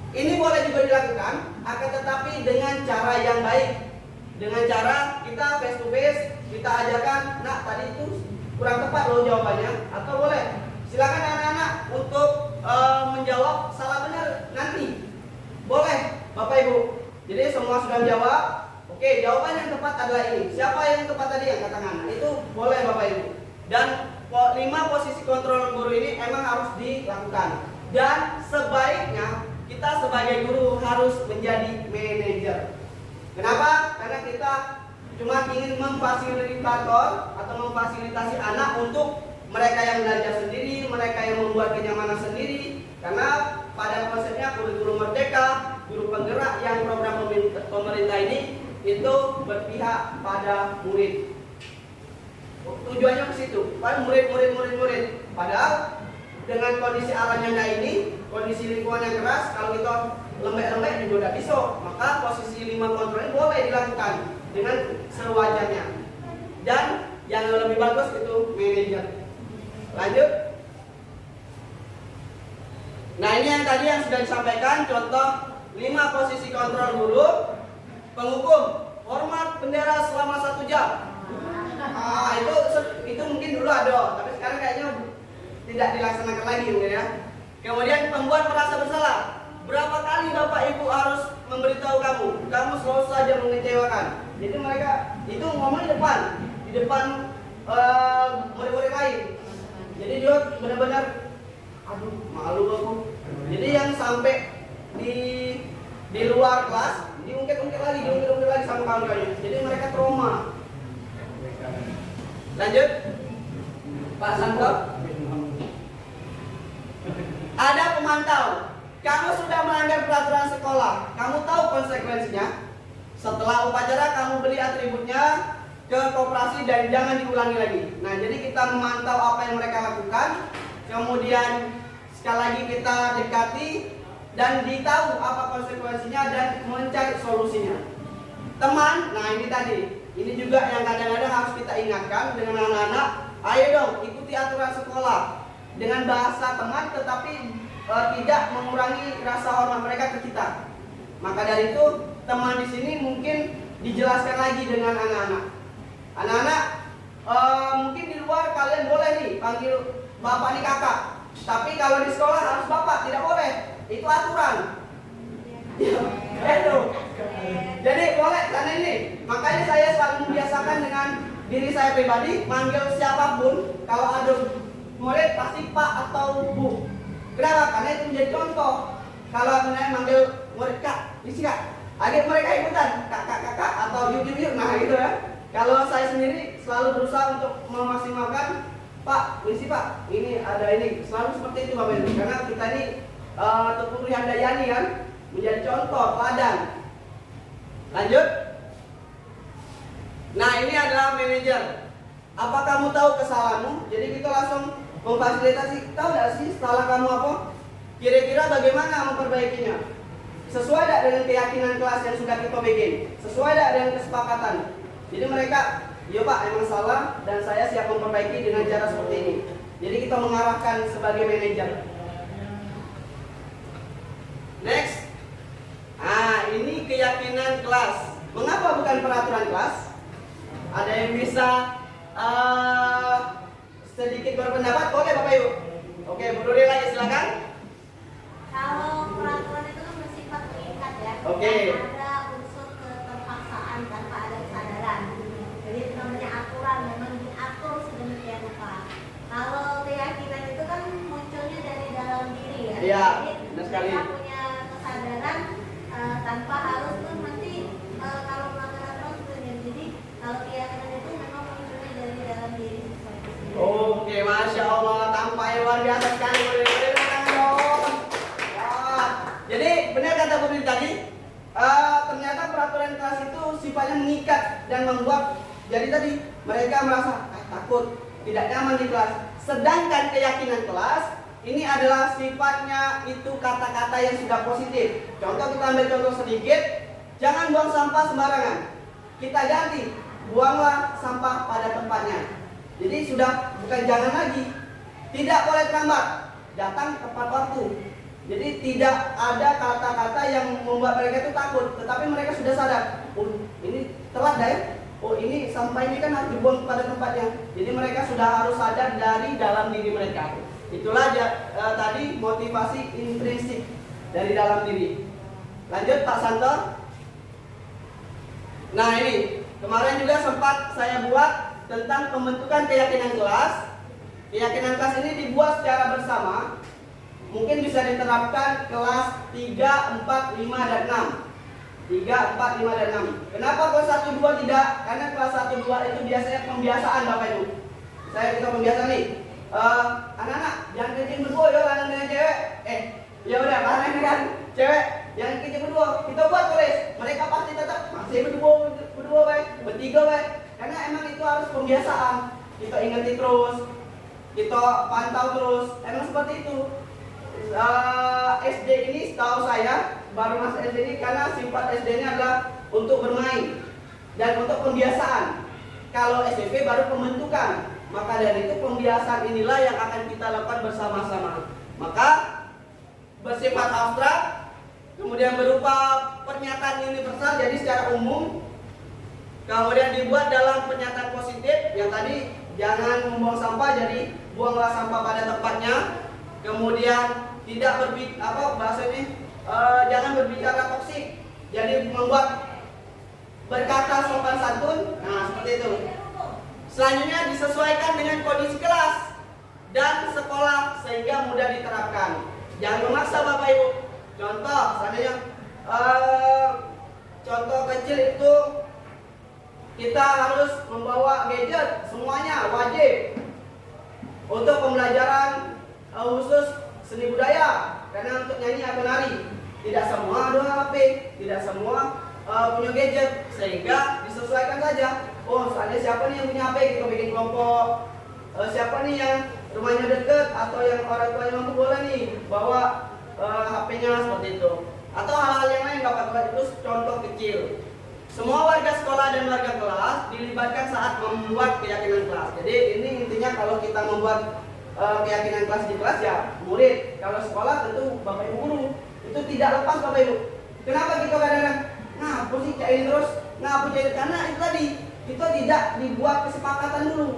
Ini boleh juga dilakukan, akan tetapi dengan cara yang baik. Dengan cara kita face to face, kita ajarkan, nah tadi itu kurang tepat loh jawabannya, atau boleh silakan anak-anak untuk menjawab salah benar nanti. Boleh, Bapak Ibu. Jadi semua sudah menjawab. Oke, jawaban yang tepat adalah ini. Siapa yang tepat tadi yang kata Nana? Itu boleh Bapak Ibu. Dan 5 posisi kontrol guru ini emang harus dilakukan. Dan sebaiknya kita sebagai guru harus menjadi manajer. Kenapa? Karena kita cuma ingin memfasilitator atau memfasilitasi anak untuk mereka yang belajar sendiri, mereka yang membuat kenyamanan sendiri. Karena pada konsepnya kurikulum merdeka, guru penggerak yang program pemerintah ini itu berpihak pada murid. Tujuannya ke situ, pada murid. Padahal dengan kondisi alam yang kayak ini, kondisi lingkungan yang keras, kalau kita lembek-lembek juga udah bisa. Maka posisi 5 kontrol ini boleh dilakukan dengan sewajarnya. Dan yang lebih bagus itu manajer. Lanjut. Nah ini yang tadi yang sudah disampaikan, contoh 5 posisi kontrol guru. Penghukum, hormat bendera selama 1 jam. Itu mungkin dulu ada, tapi sekarang kayaknya tidak dilaksanakan lagi mungkin ya. Kemudian pembuat merasa bersalah. Berapa kali Bapak Ibu harus memberitahu kamu selalu saja mengecewakan. Jadi mereka itu ngomong di depan murid-murid lain. Jadi dia benar-benar, aduh malu aku. Jadi yang sampai di luar kelas diungkit-ungkit lagi sama kawan-kawannya. Jadi mereka trauma. Lanjut, Pak Santo. Ada pemantau. Kamu sudah melanggar peraturan sekolah. Kamu tahu konsekuensinya. Setelah upacara kamu beli atributnya ke koperasi dan jangan diulangi lagi. Nah, jadi kita memantau apa yang mereka lakukan. Kemudian sekali lagi kita dekati dan ditahu apa konsekuensinya dan mencari solusinya. Teman, nah ini tadi. Ini juga yang kadang-kadang harus kita ingatkan dengan anak-anak. Ayo dong, ikuti aturan sekolah dengan bahasa teman, tetapi tidak mengurangi rasa hormat mereka ke kita. Maka dari itu, teman di sini mungkin dijelaskan lagi dengan anak-anak. Anak-anak, mungkin di luar kalian boleh nih panggil bapak nih kakak. Tapi kalau di sekolah harus bapak, tidak boleh. Itu aturan. Jadi boleh karena ini. Makanya saya selalu membiasakan dengan diri saya pribadi manggil siapapun kalau ada murid pasti Pak atau Bu. Kenapa? Karena itu menjadi contoh. Kalau saya manggil murid Kak, isi Kak, adik mereka ikutan kakak atau yuk. Nah gitu ya. Kalau saya sendiri selalu berusaha untuk memaksimalkan Pak, isi Pak, ini ada ini. Selalu seperti itu Bapak Ibu. Karena kita ini Tepuk Rihandayani kan menjadi contoh teladan. Lanjut. Nah ini adalah manajer. Apa kamu tahu kesalahanmu? Jadi kita langsung memfasilitasi. Tahu tidak sih salah kamu apa? Kira-kira bagaimana memperbaikinya? Sesuai tidak dengan keyakinan kelas yang sudah kita bikin? Sesuai tidak dengan kesepakatan? Jadi mereka iya Pak, emang salah dan saya siap memperbaiki dengan cara seperti ini. Jadi kita mengarahkan sebagai manajer. Next. Ini keyakinan kelas. Mengapa bukan peraturan kelas? Ada yang bisa sedikit berpendapat? Oke Bapak Ibu. Oke, Bu Nuril lagi silakan. Kalau peraturan itu kan bersifat mengikat ya. Oke. Dan ada unsur keterpaksaan tanpa ada kesadaran. Jadi itu namanya aturan, memang diatur sedemikian rupa. Kalau keyakinan itu kan munculnya dari dalam diri ya. Iya, Jadi benar sekali. kita punya kesadaran tanpa harus tuh nanti kalau melakukan aturan sebenarnya. Jadi kalau keyakinan itu memang munculnya dari dalam diri sesuatu sendiri. Oke, Masya Allah, tampaknya luar biasa sekali. Boleh tangan dong. Wah, jadi benar kata Bu Nuril tadi, ternyata peraturan kelas itu sifatnya mengikat dan membuat, jadi tadi mereka merasa takut, tidak nyaman di kelas. Sedangkan keyakinan kelas ini adalah sifatnya itu kata-kata yang sudah positif. Contoh, kita ambil contoh sedikit, jangan buang sampah sembarangan. Kita ganti, buanglah sampah pada tempatnya. Jadi sudah bukan jangan lagi, tidak boleh terlambat, datang tepat waktu. Jadi tidak ada kata-kata yang membuat mereka itu takut, tetapi mereka sudah sadar, oh ini telat dah ya, oh ini sampah ini kan harus dibuang pada tempatnya. Jadi mereka sudah harus sadar dari dalam diri mereka. Itulah tadi motivasi intrinsik dari dalam diri. Lanjut Pak Santo. Nah ini kemarin juga sempat saya buat tentang pembentukan keyakinan kelas. Keyakinan kelas ini dibuat secara bersama. Mungkin bisa diterapkan kelas 3, 4, 5, dan 6. 3, 4, 5, dan 6. Kenapa kelas 1, 2 tidak? Karena kelas 1, 2 itu biasanya pembiasaan Bapak Ibu. Kita pembiasaan nih. Anak-anak jangan kerjain berdua ya, lanang dengan cewek. Ya udah, lanang dengan cewek yang kerja berdua. Kita buat tulis. Mereka pasti tetap masih berdua baik, bertiga baik. Karena emang itu harus pembiasaan. Kita ingati terus, kita pantau terus. Emang seperti itu. SD ini setahu saya baru masuk SD ini karena sifat SD ini adalah untuk bermain dan untuk pembiasaan. Kalau SMP baru pembentukan. Maka dari itu pembiasaan inilah yang akan kita lakukan bersama-sama. Maka bersifat abstrak, kemudian berupa pernyataan universal, jadi secara umum. Kemudian dibuat dalam pernyataan positif yang tadi, jangan membuang sampah, jadi buanglah sampah pada tempatnya. Kemudian tidak jangan berbicara toksik, jadi membuat berkata sopan santun. Nah seperti itu. Selanjutnya disesuaikan dengan kondisi kelas dan sekolah sehingga mudah diterapkan. Jangan memaksa Bapak Ibu. Contoh, seandainya contoh kecil itu kita harus membawa gadget, semuanya wajib untuk pembelajaran khusus seni budaya. Karena untuk nyanyi atau nari tidak semua ada HP, tidak semua punya gadget, sehingga disesuaikan saja. Oh, soalnya siapa nih yang punya HP, kita bikin kelompok. Siapa nih yang rumahnya dekat atau yang orang tuanya mampu, boleh nih bawa HP-nya seperti itu. Atau hal-hal yang lain Bapak buat, itu contoh kecil. Semua warga sekolah dan warga kelas dilibatkan saat membuat keyakinan kelas. Jadi ini intinya kalau kita membuat keyakinan kelas di kelas ya murid. Kalau sekolah tentu Bapak Ibu guru. Itu tidak lepas Bapak Ibu. Kenapa kita kadang-kadang ngapa sih cair terus? Ngapa cair? Karena itu tadi kita tidak dibuat kesepakatan dulu.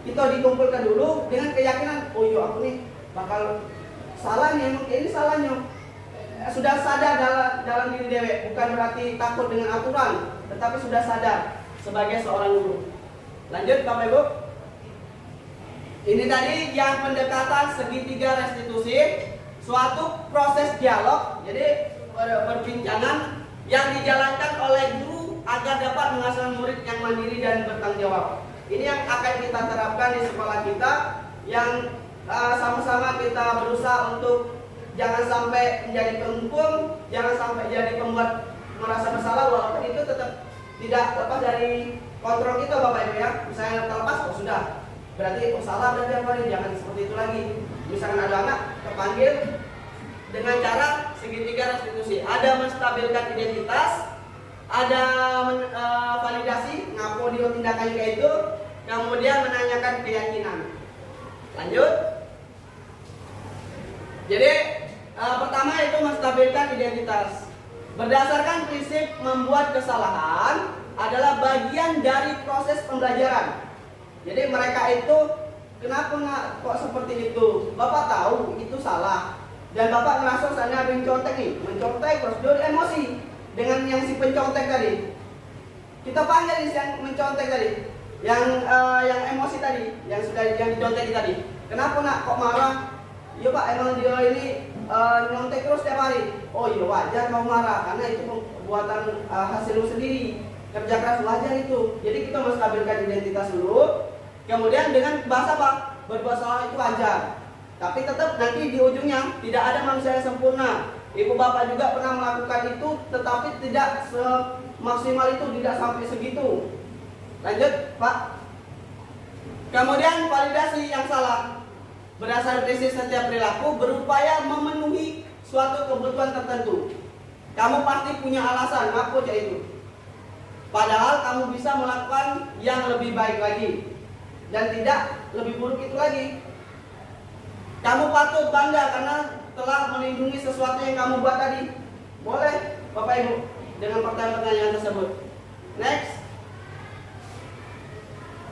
Kita dikumpulkan dulu dengan keyakinan, oh iya aku nih bakal salah nih, emang ini salahnya. Sudah sadar dalam diri dewe, bukan berarti takut dengan aturan, tetapi sudah sadar sebagai seorang guru. Lanjut Bapak Ibu. Ini tadi yang pendekatan segitiga restitusi, suatu proses dialog, jadi perbincangan yang dijalankan oleh guru agar dapat menghasilkan murid yang mandiri dan bertanggung jawab. Ini yang akan kita terapkan di sekolah kita, yang sama-sama kita berusaha untuk jangan sampai menjadi penghukum, jangan sampai jadi pembuat merasa bersalah, walaupun itu tetap tidak lepas dari kontrol kita Bapak Ibu ya. Misalnya terlepas, oh sudah, berarti oh salah berarti apa nih, jangan seperti itu lagi. Misalkan ada anak terpanggil dengan cara segitiga restitusi, ada menstabilkan identitas, ada validasi, ngaku audio tindakan juga itu, kemudian menanyakan keyakinan. Lanjut. Jadi pertama itu menstabilkan identitas. Berdasarkan prinsip membuat kesalahan adalah bagian dari proses pembelajaran. Jadi mereka itu kenapa kok seperti itu? Bapak tahu itu salah dan Bapak merasa saya mencontek nih, mencontek prosedur emosi dengan yang si pencontek tadi. Kita panggil yang mencontek tadi, yang emosi tadi, yang dicontek tadi. Kenapa nak kok marah? Iya Pak, emang dia ini nyontek terus setiap hari. Oh iya wajar mau marah karena itu buatan hasil lu sendiri. Kerja keras wajar itu. Jadi kita menstabilkan identitas dulu. Kemudian dengan bahasa apa? Berbuat salah itu wajar. Tapi tetap nanti di ujungnya tidak ada manusia yang sempurna. Ibu bapak juga pernah melakukan itu, tetapi tidak semaksimal itu, tidak sampai segitu. Lanjut Pak. Kemudian validasi yang salah. Berdasar prinsip setiap perilaku berupaya memenuhi suatu kebutuhan tertentu. Kamu pasti punya alasan apa itu. Padahal kamu bisa melakukan yang lebih baik lagi dan tidak lebih buruk itu lagi. Kamu patut bangga karena telah melindungi sesuatu yang kamu buat tadi. Boleh Bapak Ibu dengan pertanyaan tersebut. Next.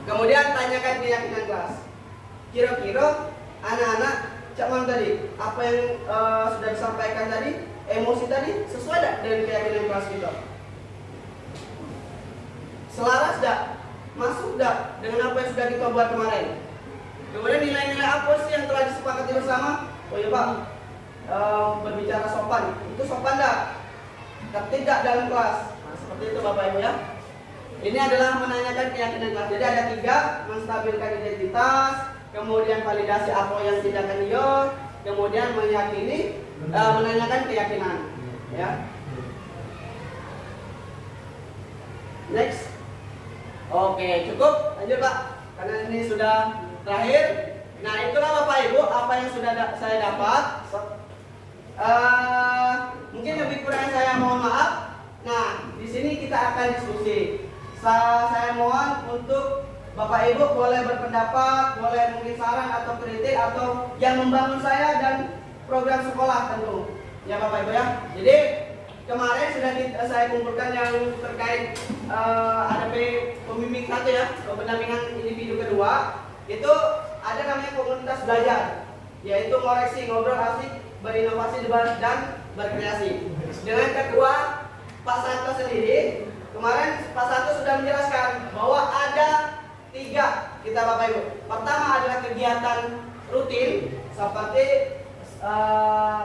Kemudian tanyakan keyakinan kelas. Kira-kira anak-anak Cak tadi, apa yang sudah disampaikan tadi, emosi tadi sesuai tidak dengan keyakinan kelas kita? Selaras tidak? Masuk tidak dengan apa yang sudah kita buat kemarin? Kemudian nilai-nilai apa sih yang telah disepakati bersama? Oh iya Pak, berbicara sopan, itu sopan tidak? Tidak dalam kelas. Nah, seperti itu Bapak Ibu ya. Ini adalah menanyakan keyakinan kelas. Jadi ada 3, menstabilkan identitas, kemudian validasi apa yang tindakan dia, kemudian meyakini, menanyakan keyakinan. Ya. Next. Oke, cukup. Lanjut Pak, karena ini sudah terakhir. Nah, itulah Bapak Ibu apa yang sudah saya dapat. Mungkin lebih kurang saya mohon maaf. Nah, di sini kita akan diskusi. Saya mohon untuk Bapak Ibu boleh berpendapat, boleh mungkin saran atau kritik atau yang membangun saya dan program sekolah tentu. Ya Bapak Ibu ya. Jadi kemarin sudah saya kumpulkan yang terkait ada pembimbing 1 ya, pendampingan individu kedua. Itu ada namanya komunitas belajar, yaitu ngoreksi, ngobrol asik, berinovasi, debat, dan berkreasi. Dengan kedua Pak Santo sendiri, kemarin Pak Santo sudah menjelaskan bahwa ada 3 kita Bapak Ibu. Pertama adalah kegiatan rutin seperti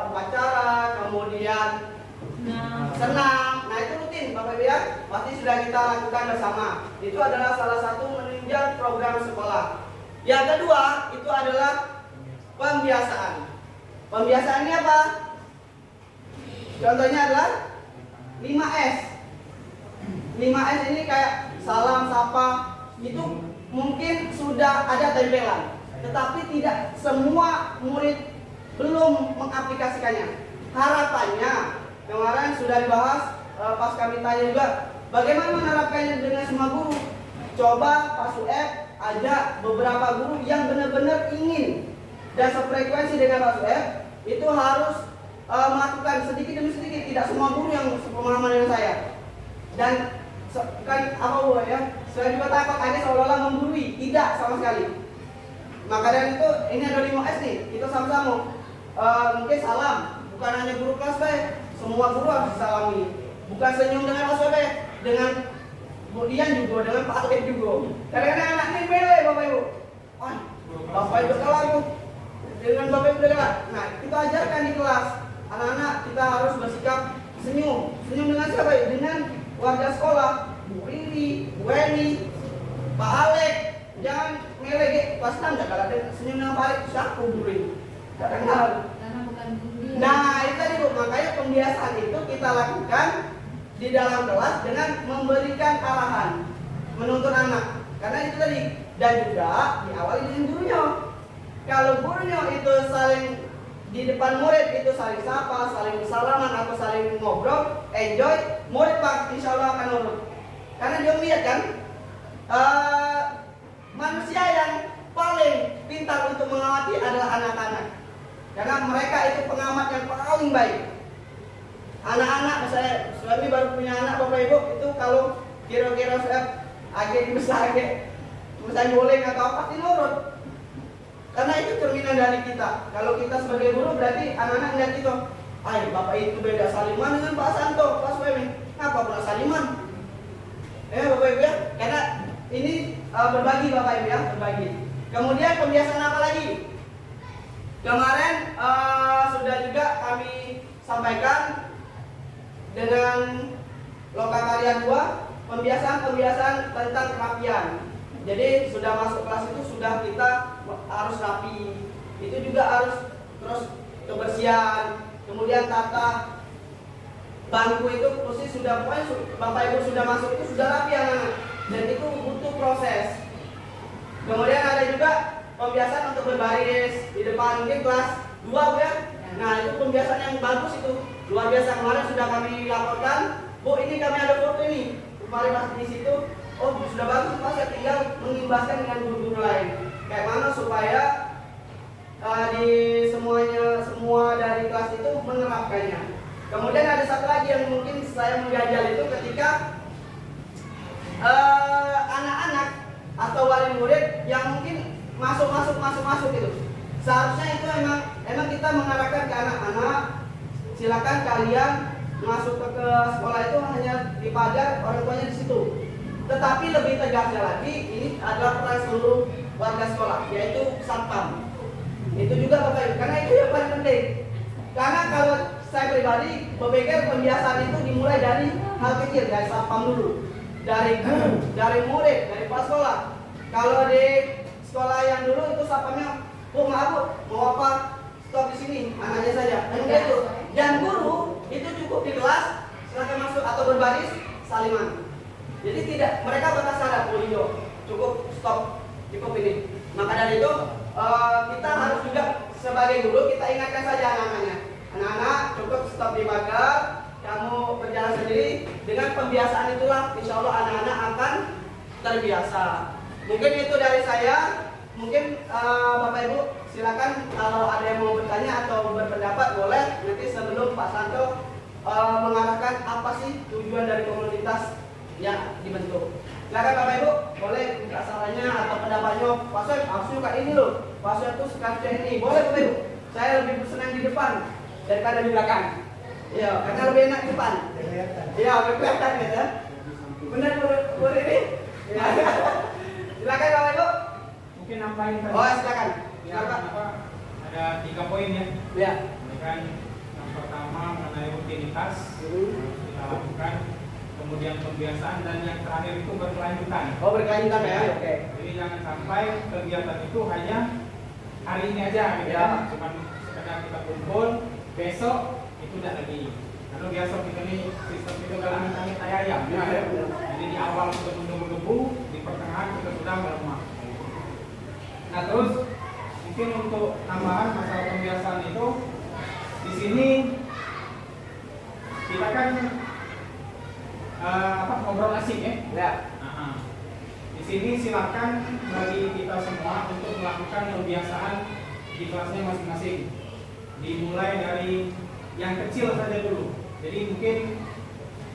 upacara, kemudian senam. Nah itu rutin Bapak Ibu ya, pasti sudah kita lakukan bersama. Itu adalah salah satu menunjang program sekolah. Yang kedua itu adalah pembiasaan. Pembiasaannya apa? Contohnya adalah 5S. 5S ini kayak salam, sapa, itu mungkin sudah ada tempelan, tetapi tidak semua murid belum mengaplikasikannya. Harapannya kemarin sudah dibahas, pas kami tanya juga bagaimana menerapkannya dengan semua guru. Coba Pak Sueb ajak beberapa guru yang benar-benar ingin dan sefrekuensi dengan Pak Sueb, itu harus melakukan sedikit demi sedikit. Tidak semua guru yang sepemahaman dengan saya. Dan kan apa Bu ya, saya juga takut ada seolah-olah menggurui. Tidak sama sekali. Maka dari itu ini ada 5S nih, kita sama-sama mungkin salam, bukan hanya guru kelas B, semua guru harus disalami. Bukan senyum dengan Pak Sueb, dengan Bu Dian juga, dengan Pak Alif juga. Kadang-kadang anak ini mele Bapak Ibu. Wah, Bapak Ibu kalah Bu, dengan Bapak Ibu kalah. Nah, kita ajarkan di kelas, anak-anak kita harus bersikap senyum. Senyum dengan siapa? Dengan warga sekolah, Bu Riri, Bu Eni, Pak Alek. Jangan melege pas tanda kalau ada senyum dengan Pak Alek, siapa Bu Riri? Kadang-kadang. Nah, itu tadi Bu, makanya pembiasaan itu kita lakukan di dalam kelas dengan memberikan arahan, menuntun anak. Karena itu tadi, dan juga diawali dengan gurunya. Kalau gurunya itu saling di depan murid itu saling sapa, saling salaman atau saling ngobrol, enjoy, murid Pak insya Allah akan nurut. Karena dia melihat kan, manusia yang paling pintar untuk mengamati adalah anak-anak. Karena mereka itu pengamat yang paling baik. Anak-anak, misalnya suami baru punya anak, Bapak Ibu, itu kalau kira-kira saya agak besar, misalnya boleh atau apa, pasti nurut. Karena itu cerminan dari kita. Kalau kita sebagai guru berarti anak-anak ngeliat itu, ayo Bapak itu beda saliman dengan Pak Santo, Pak Suemi. Kenapa pula saliman? Bapak Ibu ya, karena ini berbagi Bapak Ibu ya, berbagi. Kemudian pembiasaan apa lagi? Kemarin sudah juga kami sampaikan dengan Lokakarya 2 pembiasaan tentang kerapian. Jadi sudah masuk kelas itu sudah kita harus rapi. Itu juga harus terus kebersihan, kemudian tata bangku itu mesti sudah, pokoknya Bapak Ibu sudah masuk itu sudah rapi anak-anak, dan itu butuh proses. Kemudian ada juga pembiasaan untuk berbaris di depan, mungkin kelas 2 ya. Nah itu pembiasaan yang bagus itu, luar biasa. Kemarin sudah kami laporkan, Bu ini kami ada foto ini, kemarin pas di situ, oh sudah bagus Pak, saya tinggal mengimbaskan dengan guru-guru lain. Kayak mana supaya di semua dari kelas itu menerapkannya. Kemudian ada satu lagi yang mungkin saya menggajal itu ketika anak-anak atau wali murid yang mungkin masuk gitu. Seharusnya itu emang kita mengarahkan ke anak-anak, silakan kalian masuk ke sekolah itu hanya dipajar orang tuanya di situ. Tetapi lebih tegasnya lagi, ini adalah peran seluruh warga sekolah, yaitu satpam. Itu juga Bapak Ibu, karena itu yang paling penting. Karena kalau saya pribadi berpikir pembiasaan itu dimulai dari hal kecil, dari satpam dulu, dari guru, dari murid, dari kepala sekolah. Kalau di sekolah yang dulu itu satpamnya, Bu maaf Bu, mau apa? Stop di sini, anaknya saja. Dan itu, dan guru itu cukup di kelas, silakan masuk atau berbaris saliman. Jadi tidak, mereka batas syarat, Bu Indo, cukup stop, cukup ini. Maka dari itu kita harus juga sebagai guru kita ingatkan saja anak-anaknya. Anak-anak cukup stop di pagar, kamu berjalan sendiri. Dengan pembiasaan itulah insya Allah anak-anak akan terbiasa. Mungkin itu dari saya. Mungkin Bapak Ibu silakan kalau ada yang mau bertanya atau berpendapat boleh. Nanti sebelum Pak Santo mengarahkan apa sih tujuan dari komunitas yang dibentuk. Silakan Bapak Ibu boleh minta sarannya atau pendapatnya. Pak Soeb harus suka ini loh, Pak Soeb tuh suka ini. Boleh Bapak Ibu. Saya lebih senang di depan daripada di belakang. Iya, karena lebih enak di depan. Iya, lebih kelihatan gitu. Benar Bu ini? Ya. Silakan Bapak Ibu. Mungkin nambahin tadi. Oh, silakan. Ya, apa, ada 3 poin ya. Ya. Kan yang pertama mengenai rutinitas kita lakukan, kemudian pembiasaan, dan yang terakhir itu berkelanjutan. Oh, berkelanjutan ya. Oke. Jadi jangan sampai kegiatan itu hanya hari ini aja gitu Ya. Cuma sekedar kita kumpul, besok itu udah lagi. Karena biasa kita nih sistem itu kalau angin ayam. Jadi di awal sudah menggebu-gebu, di pertengahan kita sudah melemah. Nah terus mungkin untuk tambahan masalah pembiasaan itu, di sini kita kan ngobrol asik ya. Ya. Di sini silakan bagi kita semua untuk melakukan pembiasaan di kelasnya masing-masing. Dimulai dari yang kecil saja dulu. Jadi mungkin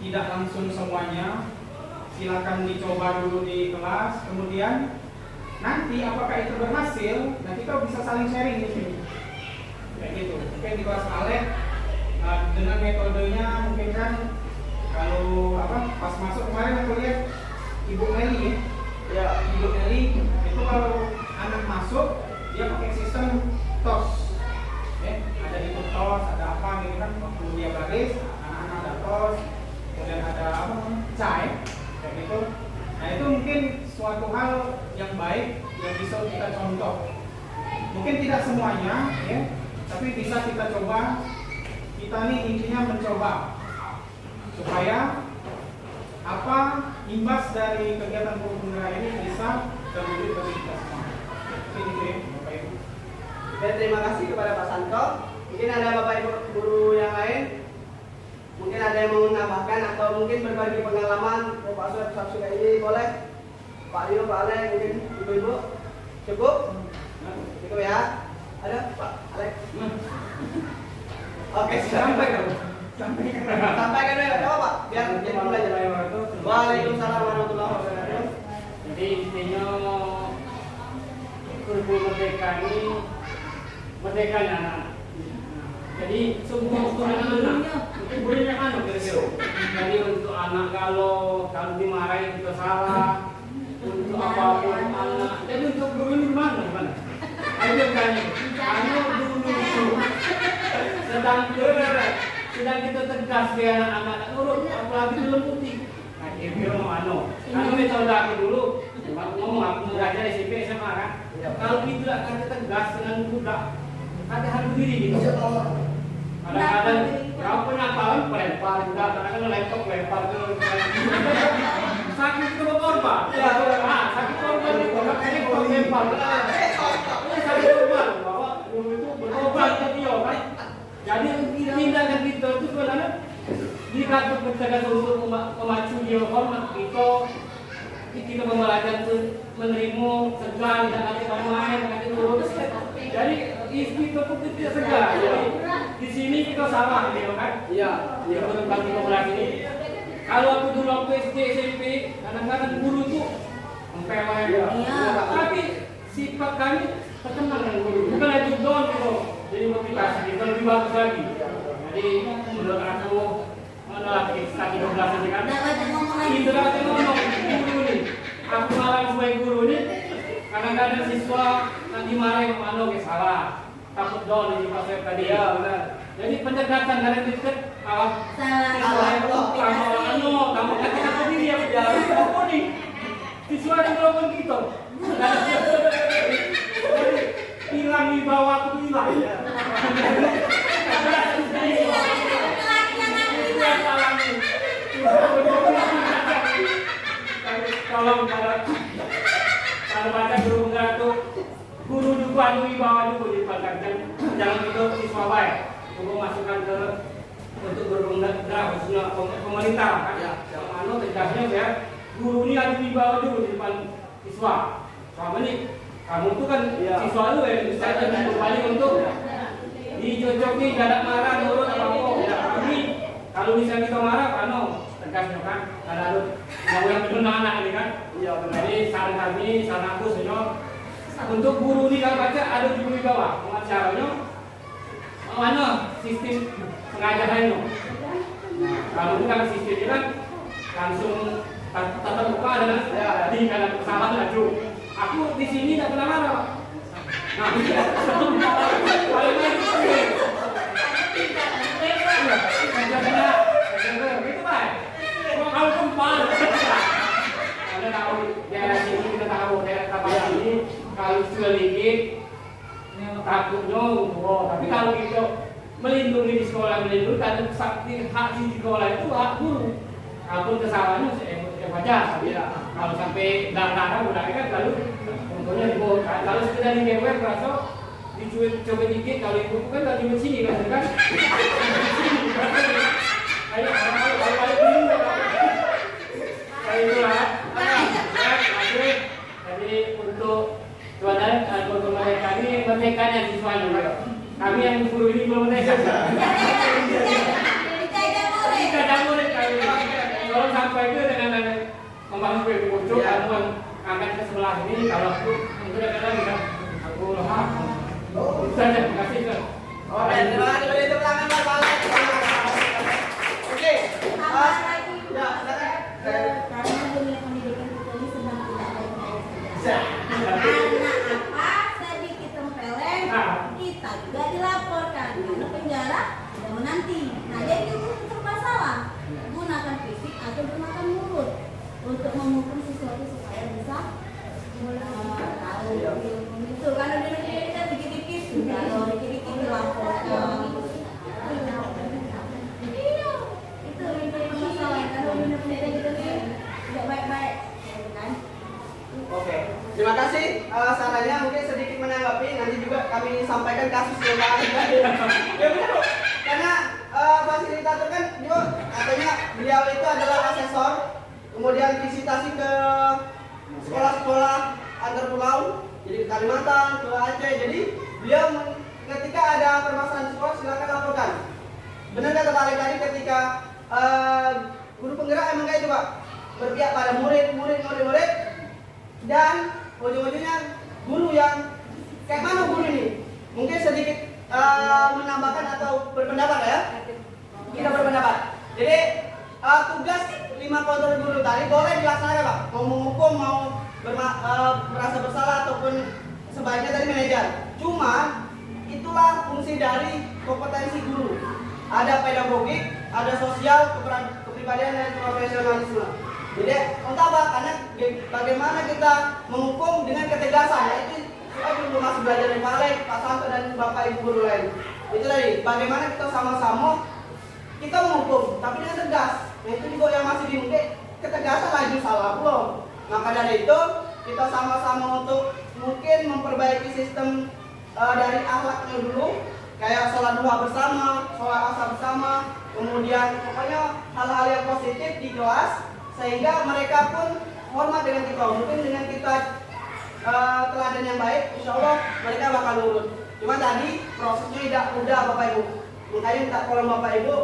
tidak langsung semuanya. Silakan dicoba dulu di kelas, kemudian nanti apakah itu berhasil, nah kita bisa saling sharing di sini. Kayak gitu. Mungkin di kelas Alek dengan metodenya mungkin kan kalau pas masuk kemarin aku lihat Ibu Meli ya, Ibu Meli itu kalau anak masuk dia pakai sistem TOS. Ada itu TOS, ada apa gitu kan, waktu dia baris anak-anak ada TOS, kemudian ada CAI kayak gitu. Nah itu mungkin suatu hal yang baik yang bisa kita contoh. Mungkin tidak semuanya ya, tapi bisa kita coba. Kita nih intinya mencoba supaya apa imbas dari kegiatan guru penggerak ini bisa terwujud bagi kita semua. Mungkin itu ya Bapak Ibu. Dan terima kasih kepada Pak Santo. Mungkin ada Bapak Ibu guru yang lain, mungkin ada yang mau menambahkan atau mungkin berbagi pengalaman. Pak Soeb ini boleh. Pak Dio, Pak Alek, mungkin ibu-ibu cukup? Cukup ya? Ada Pak Alek? Oke, sampai kan? Sampai kan ya, coba Pak, biar jadi mulai. Waalaikumsalam warahmatullahi wabarakatuh. Jadi intinya kurikulum merdeka ini merdekanya anak. Jadi semua untuk anak-anak, untuk gurunya anak kira-kira. Jadi untuk anak kalau dimarahin kita salah, untuk apapun anak. Jadi untuk guru ini gimana? Ayo tanya, anak dulu sedang kita tegas ke anak-anak nurut, apalagi dalam putih. Nah, kira-kira mau anu metode aku dulu, ngomong aku belajar SMP SMA kan. Kalau kita kata tegas dengan budak, kata harus diri gitu. Kadang-kadang kau pernah tahu pelempar juga, kadang-kadang laptop lempar ke sakit ke korban. Sakit korban itu makanya kau lempar. Sakit korban, bahwa dulu itu berkorban ke dia kan. Jadi tindakan kita itu sebenarnya dikatakan bertegas untuk memacu dia hormat kita membelajar menerima segan dan nanti main nanti turun. Jadi istri itu pun tidak segan. Jadi di sini kita salah gitu kan? Iya. Tentang kebenaran ini. Kalau aku dulu waktu SD SMP, kadang-kadang guru itu empeleng. Tapi sifat kami terkenal dengan guru. Bukan aja doang gitu. Jadi motivasi kita lebih bagus lagi. Jadi menurut aku mana lagi lagi 12 ini kan? Kita lagi ngomong guru nih. Aku malah sebagai guru nih. Kadang-kadang siswa nanti marahin mana ke salah. Takut down ini pas saya tadi ya benar. Jadi pendekatan dari titik kamu katakan sendiri ya berjalan apa nih? Siswa yang melakukan gitu. Hilang di bawah aku hilang. Kalau baca guru enggak tuh guru juga wibawa juga dipandangkan jangan itu siswa baik. Tunggu masukkan ke untuk bergerak khususnya pemerintah kan ya. Yang tegasnya ya guru ini ada wibawa juga di depan siswa. Selama ini kamu tuh kan siswa lu ya bisa jadi kembali untuk dicocoki tidak marah nurut apa-apa. Ini kalau bisa kita marah tegasnya kan ada mau yang benar anak ini kan. Jadi saran kami, saran aku senior untuk guru ini kalau baca ada di bawah pengacaranya sistem pengajarannya. Kalau bukan sistemnya kan langsung tatap muka dan di kanan pesawat laju. Aku di sini tidak pernah marah. Nah, kalau itu baik. Kalau kempal, kita tahu daerah sini kita tahu daerah Tapas ini kalau sudah dikit takutnya tapi kalau kita melindungi di sekolah melindungi dan hak di sekolah itu hak guru. Kalaupun kesalahannya wajar, kalau sampai darah udah kan lalu contohnya dibawa. Kalau sekedar di GWF berasa dicoba dikit kalau ibu kan lagi di sini kan. Ayo jadi untuk tuan-tuan guru mereka ini merdekanya siswanya. Kami yang guru ini belum merdeka. Kita murid kami. Kalau sampai itu dengan membangun kue pucuk, kamu angkat ke sebelah ini. Kalau aku kadang-kadang bisa aku lemah. Itu saja. Terima kasih. Oke, terima kasih beri tepuk tangan Pak Alek. Oke. Ya, karena dunia pendidikan kita ini sedang tidak baik-baik saja. Karena apa? Sedikit tempeleng, kita juga dilaporkan karena penjara sudah menanti. Nah, jadi itu bermasalah. Gunakan fisik atau gunakan mulut untuk memukul sesuatu supaya bisa tahu itu. Karena di negeri kita dikit-dikit, kalau dikit-dikit dilaporkan. Oke, terima kasih sarannya. Mungkin sedikit menanggapi, nanti juga kami sampaikan kasus yang lain. Ya benar Bu, karena fasilitator kan juga katanya beliau itu adalah asesor, kemudian visitasi ke sekolah-sekolah antar pulau, jadi ke Kalimantan, ke Aceh. Jadi beliau ketika ada permasalahan di sekolah silakan laporkan. Benar kata Pak Alek tadi, ketika guru penggerak emang kayak itu Pak, berpihak pada murid, dan ujung-ujungnya guru yang kayak mana guru ini? Mungkin sedikit menambahkan atau berpendapat ya. Kita berpendapat. Jadi tugas 5 kontrol guru tadi boleh dilaksanakan Pak. Mau menghukum, mau merasa bersalah ataupun sebaiknya tadi manajer. Cuma itulah fungsi dari kompetensi guru. Ada pedagogik, ada sosial, kepribadian dan profesionalisme. Jadi untuk apa? Karena bagaimana kita menghukum dengan ketegasan. Yaitu kita belum masih belajar dari Pak Alek, Pak Santo dan Bapak Ibu guru lain. Itu tadi. Bagaimana kita sama-sama kita menghukum, tapi dengan tegas. Nah itu juga yang masih bingung. Ketegasan lagi salah belum? Maka dari itu kita sama-sama untuk mungkin memperbaiki sistem dari akhlaknya dulu, kayak sholat duha bersama, sholat asar bersama, kemudian pokoknya hal-hal yang positif di kelas sehingga mereka pun hormat dengan kita. Mungkin dengan kita teladan yang baik, insya Allah mereka bakal nurut. Cuma tadi prosesnya tidak mudah Bapak Ibu. Makanya minta tolong Bapak Ibu,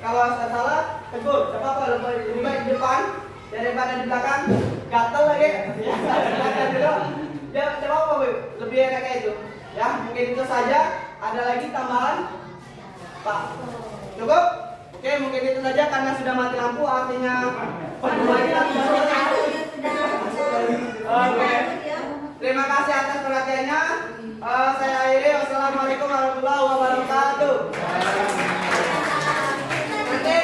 kalau saya salah tegur, tidak apa-apa, lebih baik di depan daripada di belakang. Gatel lagi. Ya, coba Bapak Ibu, lebih enak kayak itu. Ya, mungkin itu saja. Ada lagi tambahan, Pak? Cukup? Oke, mungkin itu saja karena sudah mati lampu, artinya pembagian sudah. Oke. Terima kasih atas perhatiannya. Saya akhiri. Wassalamualaikum warahmatullahi wabarakatuh. Nanti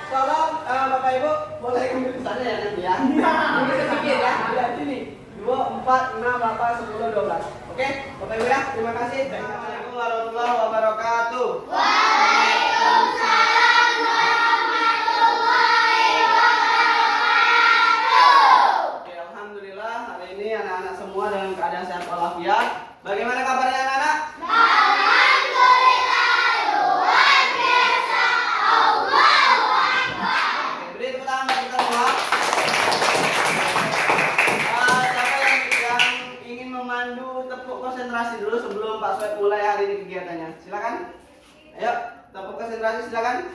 tolong Bapak Ibu boleh kembali ke sana ya nanti ya. Mungkin sedikit ya. Lihat sini. 2, 4, 6, 8, 10, 12. Oke, Bapak Ibu ya. Terima kasih. Assalamualaikum warahmatullahi wabarakatuh. Waalaikumsalam warahmatullahi wabarakatuh. Oke, alhamdulillah hari ini anak-anak semua dalam keadaan sehat walafiat. Bagaimana kabarnya anak-anak? Alhamdulillah, luar biasa. Allahu Akbar. Oke, beri tepuk tangan bagi kita semua. Siapa yang ingin memandu tepuk konsentrasi dulu sebelum Pak Soeb mulai hari ini kegiatannya? Silakan. Ayo, tepuk konsentrasi silakan.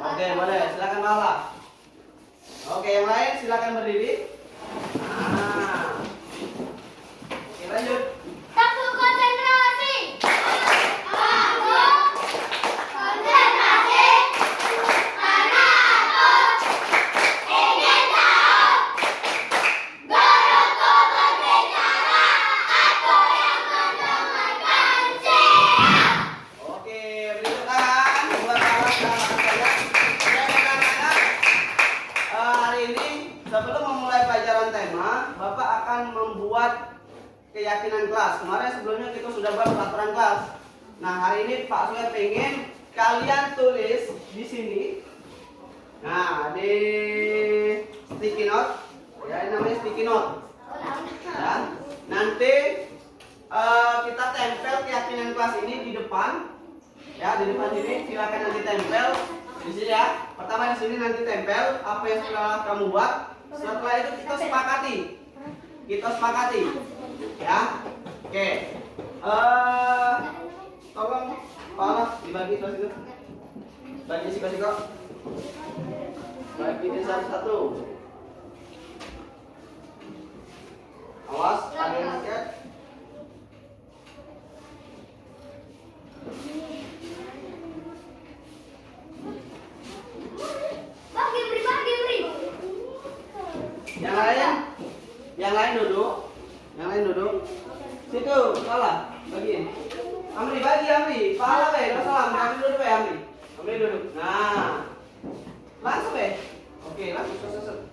Oke, boleh. Silakan Mala. Oke, yang lain silakan berdiri. Nah. Oke, lanjut. Tepuk konsentrasi. Aku konsentrasi karena aku ingin tahu guruku berbicara, aku yang mendengarkan siap. Oke, beri tepuk tangan buat anak-anak. Anak-anak, hari ini sebelum memulai pelajaran tema, Bapak akan membuat keyakinan kelas. Kemarin sebelumnya kita sudah buat peraturan kelas. Nah, hari ini Pak Soeb pengen kalian tulis di sini. Nah, di sticky note. Ya, ini namanya sticky note. Ya. Nanti kita tempel keyakinan kelas ini di depan. Ya, di depan sini silakan nanti tempel di sini ya. Pertama di sini nanti tempel apa yang sudah kamu buat. Setelah itu kita sepakati. Ya. Oke. Tolong Pak dibagi kelas itu. Bagi siko-siko. Bagi ini satu-satu. Awas, ada yang sakit. Bagi beri. Yang lain duduk. Situ, salah. Bagiin. Amri bagi Amri. Pahala be, enggak salah. Amri duduk be Amri. Amri duduk. Nah. Langsung be. Oke, langsung set.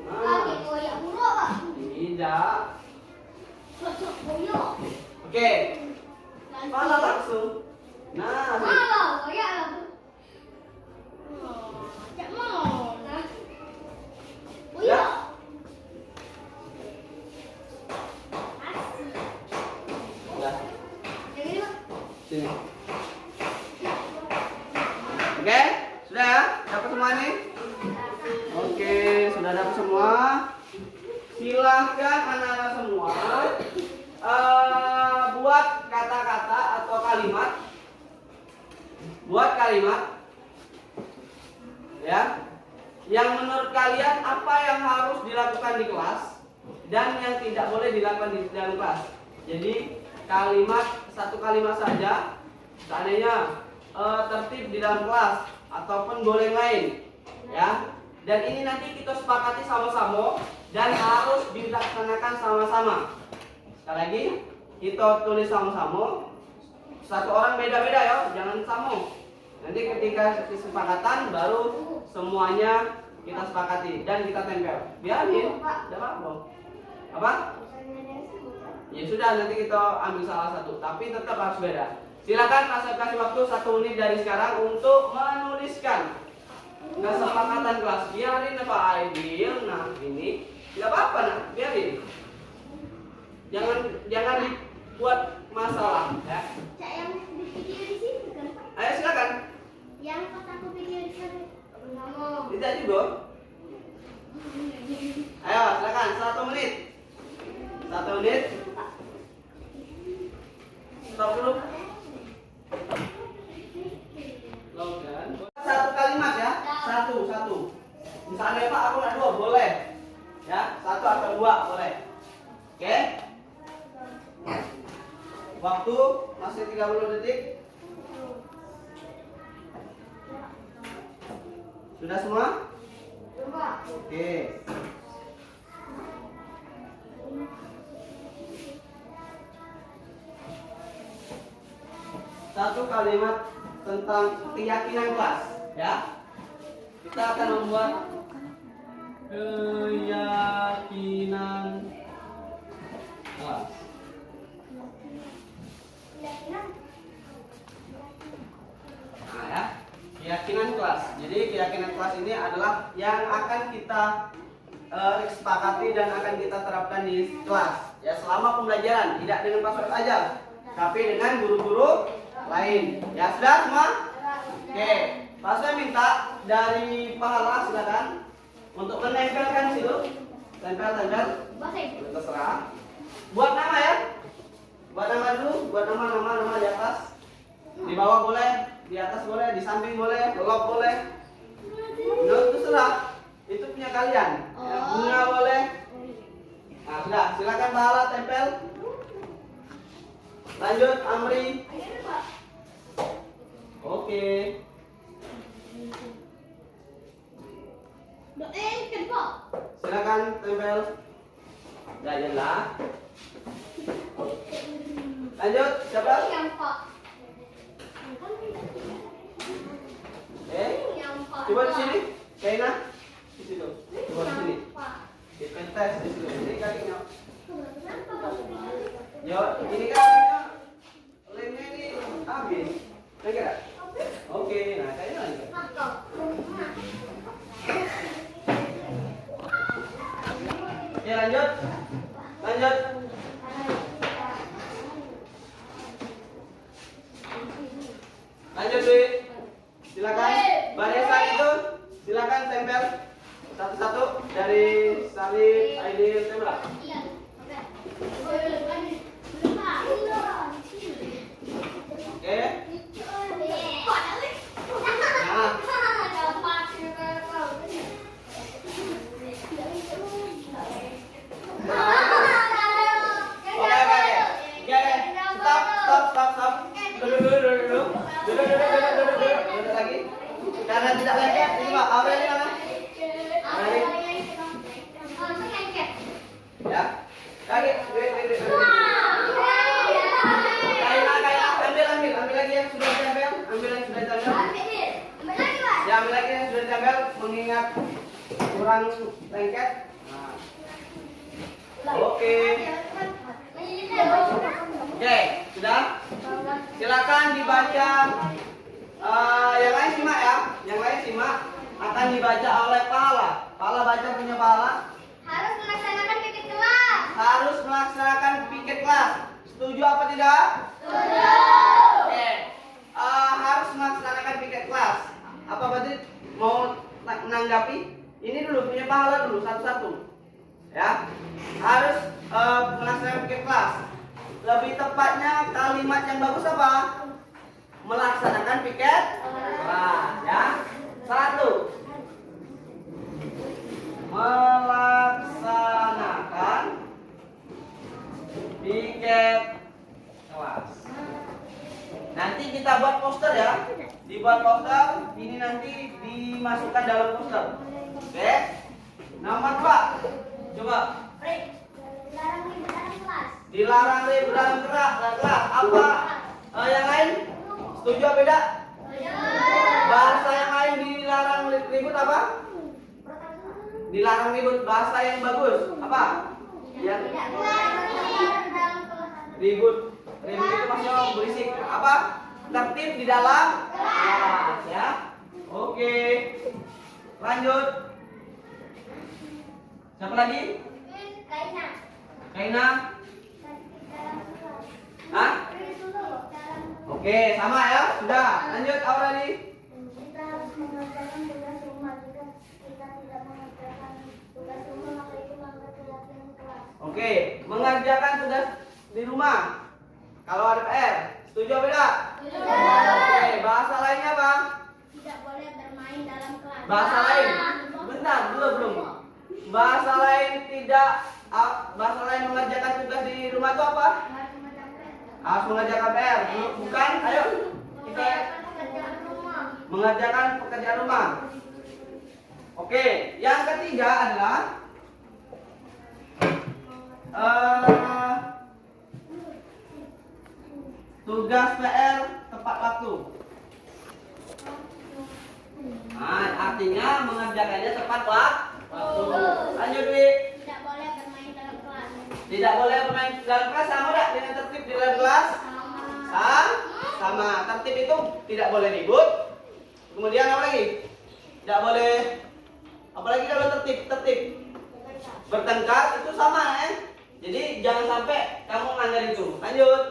Bagi koyak mulu Pak. Tidak. Koyak. Oke. Pahala langsung. Nah, Malah koyak lah. Jak mau. Nah. Koyak. udah. Yang ini Pak. Sini. Oke, sudah ya? Dapat semua nih? sudah dapat semua. Silahkan anak-anak semua buat kata-kata atau kalimat. Buat kalimat ya, yang menurut kalian apa yang harus dilakukan di kelas dan yang tidak boleh dilakukan di dalam kelas. Jadi kalimat, satu kalimat saja. Seandainya tertib di dalam kelas ataupun boleh lain ya. Dan ini nanti kita sepakati sama-sama dan harus dilaksanakan sama-sama. Sekali lagi, kita tulis sama-sama. Satu orang beda-beda ya, jangan sama. Nanti ketika kesepakatan baru semuanya kita sepakati dan kita tempel. Biarin, tidak apa-apa. Apa? Ya sudah, nanti kita ambil salah satu, tapi tetap harus beda. Silakan Asep kasih waktu 1 menit dari sekarang untuk menuliskan kesepakatan kelas. Biarin Pak Aidil, nah ini tidak apa-apa, nah biarin. Jangan dibuat masalah ya. Cak yang di video di sini kan? Ayo silakan. Yang pas aku video di sana. Ngomong. Tidak juga. Ayo silakan 1 menit. 1 menit. Stop dulu. Slogan. Satu kalimat ya. Satu. Misalnya Pak aku nak 2 boleh. Ya, 1 atau 2 boleh. Oke? Waktu masih 30 detik. Sudah semua? Oke. Satu kalimat tentang keyakinan kelas, ya. Kita akan membuat keyakinan kelas. Nah, ya. Keyakinan kelas. Jadi keyakinan kelas ini adalah yang akan kita sepakati dan akan kita terapkan di kelas. Ya, selama pembelajaran, tidak dengan password aja, tapi dengan guru-guru lain. Ya, sudah semua? Oke. Pak saya minta dari pahala silakan untuk menempelkan situ. Tempel. Terserah. Buat nama ya. Buat nama dulu, buat nama di atas. Di bawah boleh, di atas boleh, di samping boleh, lelop boleh. Nah, terserah. Itu punya kalian. Ya, bunga boleh. Nah, sudah, silakan pahala tempel. Lanjut Amri. Oke. Silakan tempel. Jajanlah. Lanjut siapa? Coba di sini. Kaina. Di situ. Coba di sini. Di pentas di situ. Ini kakinya. Yo, ini kakinya. Lemnya ini habis. Enggak? Oke, nah kayaknya lanjut. Ya lanjut. Lanjut Dwi. Silakan. Barisan itu silakan tempel satu-satu dari Salib, Aidil, tempel. Oke. Stop. Duduk lagi. Karena tidak lengket, ini Pak, Aureli mana? Ya. Kaki. Ambil lagi yang sudah ditempel. Ya, ambil lagi yang sudah ditempel mengingat kurang lengket. Nah. Oke, sudah. Silakan dibaca. Yang lain simak ya. Yang lain simak. Akan dibaca oleh pahala. Pahala baca punya pahala. Harus melaksanakan piket kelas. Harus melaksanakan piket kelas. Setuju apa tidak? Setuju. Oke. Harus melaksanakan piket kelas. Apa berarti mau menanggapi? ini dulu punya pahala dulu satu-satu. Ya. Harus melaksanakan piket kelas. Lebih tepatnya kalimat yang bagus apa? Melaksanakan piket kelas, ya. 1. Melaksanakan piket kelas. Nanti kita buat poster ya. Dibuat poster, ini nanti dimasukkan dalam poster. Oke. Nomor 2. Coba. Dilarang ribut dalam kelas. Apa? Yang lain? Setuju apa beda? Bahasa yang lain dilarang ribut apa? Dilarang ribut. Bahasa yang bagus apa? Yang ribut. Ribut itu maksudnya berisik. Apa? Tertib di dalam kelas, ya. Oke. Lanjut. Siapa lagi? Kaina. Hah? Oke, sama ya. Sudah. Lanjut, Aureli. Kita harus mengerjakan tugas rumah. Jika kita tidak mengerjakan tugas rumah, maka itu melanggar keyakinan kelas. Oke, mengerjakan tugas di rumah. Kalau ada PR, setuju apa tidak? Oke, bahasa lainnya Bang? Tidak boleh bermain dalam kelas. Bahasa lain. Bentar, belum. Bahasa lain bahasa lain mengerjakan tugas di rumah itu apa? Harus mengerjakan PR. Bukan? Ayo. Kita mengerjakan pekerjaan rumah. Oke, yang ketiga adalah tugas PR tepat waktu. Nah, artinya mengerjakannya tepat waktu. Lanjut, Wi. Tidak boleh bermain dalam kelas. Tidak boleh bermain dalam kelas, sama enggak dengan tertib di dalam kelas? Sama. Tertib itu tidak boleh ribut. Kemudian apa lagi? Tidak boleh. Apalagi kalau tertib. Bertengkar itu sama ya. Jadi jangan sampai kamu melanggar itu. Lanjut.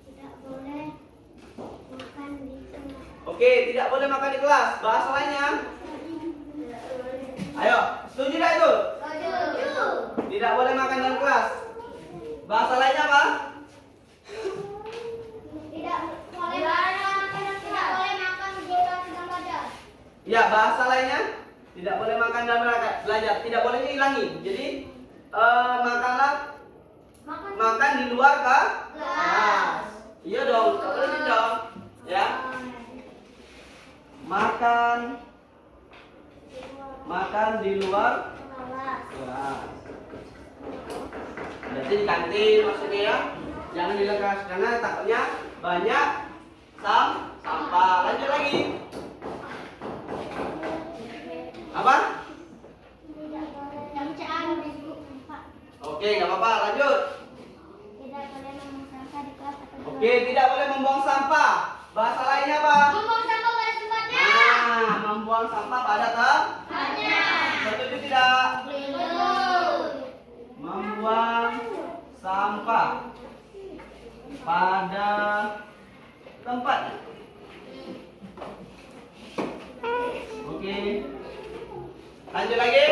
Tidak boleh makan di kelas. Oke, tidak boleh makan di kelas. Bahasa lainnya? Ayo, setuju tidak itu? Tidak boleh makan dalam kelas. Bahasa lainnya apa? Tidak boleh makan jika sedang belajar. Ya, bahasa lainnya tidak boleh makan dalam belajar. Tidak boleh dihilangi. Jadi makan di luar kelas. Iya dong, terus dong. Ya. Makan di luar kelas. Berarti di kantin maksudnya ya. Jangan di kelas karena takutnya banyak sampah. Lanjut lagi. Apa? Oke, nggak apa-apa. Lanjut. Tidak boleh membuang sampah di kelas atau di luar. Oke, tidak boleh membuang sampah. Bahasa lainnya apa? Membuang sampah pada tempatnya. Nah, membuang sampah pada tempatnya. Setuju tidak? Membuang sampah pada tempatnya. Oke. Lanjut lagi.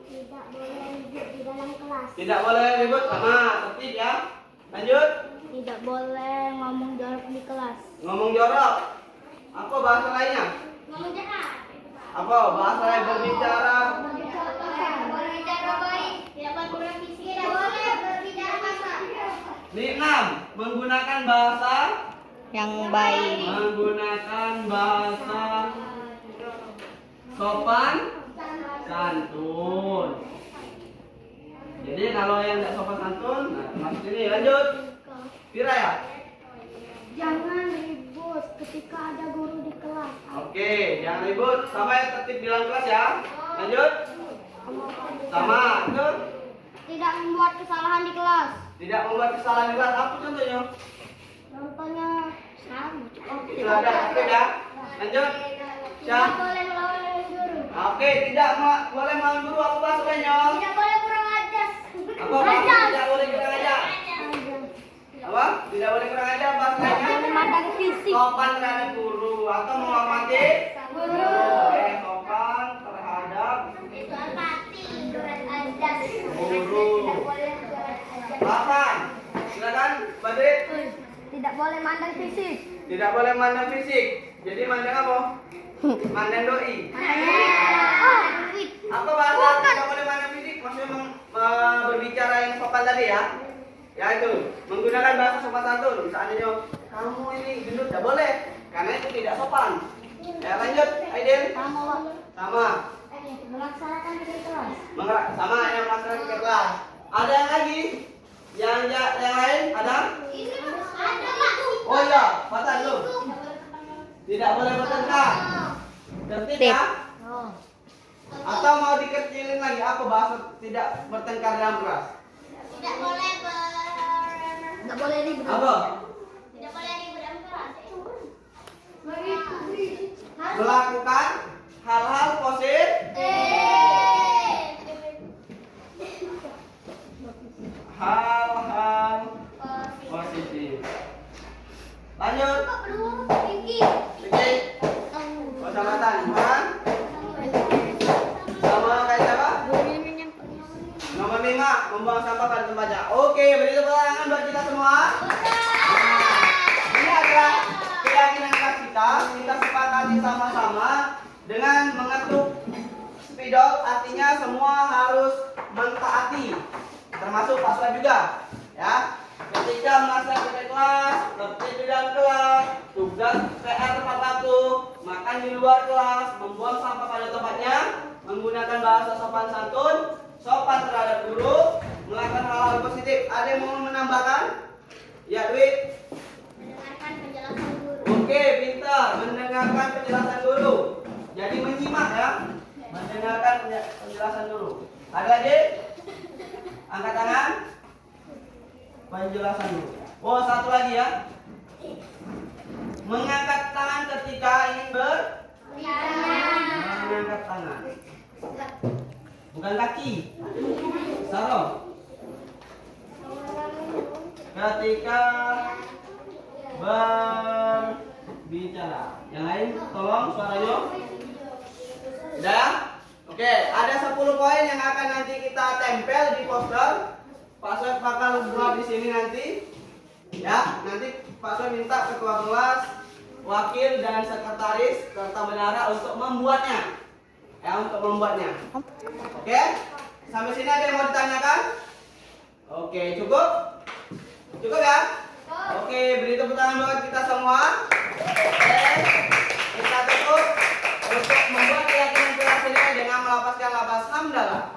Tidak boleh ribut di dalam kelas. Tidak boleh ribut sama tertib ya. Lanjut. Tidak boleh ngomong jorok di kelas. Ngomong jorok. Apa bahasa lainnya? Ngomong jahat. Apa bahasa lain berbicara? Berbicara baik. Tidak boleh bervisi. Tidak boleh berbicara kasar. Di 6. Menggunakan bahasa Yang baik. menggunakan bahasa sopan santun. Jadi kalau yang tidak sopan santun, nah masuk ini. Lanjut. Pira ya? Jangan ribut ketika ada guru di kelas. Oke, jangan ribut. Sama ya tertib di dalam kelas ya. Lanjut. Sama. Lanjut. Tidak membuat kesalahan di kelas. Tidak membuat kesalahan di kelas. Apa contohnya? Contohnya sama. Itu ada. Oke ya. Lanjut. Tidak boleh melawan guru. Oke, tidak boleh melawan guru. Apa bahasanya? Tidak boleh kurang ajar. Apa bahasa tidak boleh kurang ajar? Apa? Tidak boleh kurang ajar bahasanya? Memandang fisik. Sopan terhadap guru atau menghormati guru. Oke, sopan guru. 8. Silakan, Badri. Tidak boleh mandang fisik. Tidak boleh mandang fisik. Jadi mandang apa? Mandang doi. Apa bahasa tidak boleh mandang fisik? Maksudnya berbicara yang sopan tadi ya? Ya itu, menggunakan bahasa sopan santun. Misalnya kamu ini gendut, tidak boleh, karena itu tidak sopan. Ya lanjut, Aidil. Sama. Melaksanakan tugas kelas. Sama yang melaksanakan tugas kelas. Ada yang lagi? Yang lain ada? Ada, Pak. Oh iya, batal lu. Tidak boleh bertengkar. Tertib ya? Atau mau dikecilin lagi apa bahasa tidak bertengkar dalam kelas? Tidak boleh Tidak boleh ribut. Apa? Tidak boleh ribut dalam kelas. Melakukan hal-hal positif. Hal-hal positif. Lanjut. Oke. Kecamatan Johan. Sama kayak siapa? Nomor 5, membuang sampah pada tempatnya. Oke, beri tepuk tangan buat kita semua. Ini adalah keyakinan kelas kita sepakati sama-sama dengan mengetuk spidol, artinya semua harus mentaati, termasuk paswa juga, ya. Ketika melaksanakan kelas, tertib di dalam kelas, tugas PR tepat waktu, makan di luar kelas, membuang sampah pada tempatnya, menggunakan bahasa sopan santun, sopan terhadap guru, melakukan hal-hal positif. Ada yang mau menambahkan? Ya, Dwi. Mendengarkan penjelasan guru. Oke, pintar. Mendengarkan penjelasan guru. Jadi menyimak ya. Mendengarkan penjelasan guru. Ada lagi? Angkat tangan. Penjelasan guru. Oh, satu lagi ya. Mengangkat tangan ketika ingin mengangkat tangan. Bukan kaki. Sarung. Ketika berbicara. Yang lain tolong suaranya. Sudah? Oke, ada 10 poin yang akan nanti kita tempel di poster. Pak Soeb bakal buat di sini nanti. Ya, nanti Pak Soeb minta ketua kelas, wakil dan sekretaris serta bendahara untuk membuatnya. Ya, untuk membuatnya. Oke? Sampai sini ada yang mau ditanyakan? Oke, cukup? Cukup ya? Oke, beri tepuk tangan buat kita semua. Oke, kita tutup untuk membuat keyakinan kelas ini dengan melafazkan lafaz hamdalah.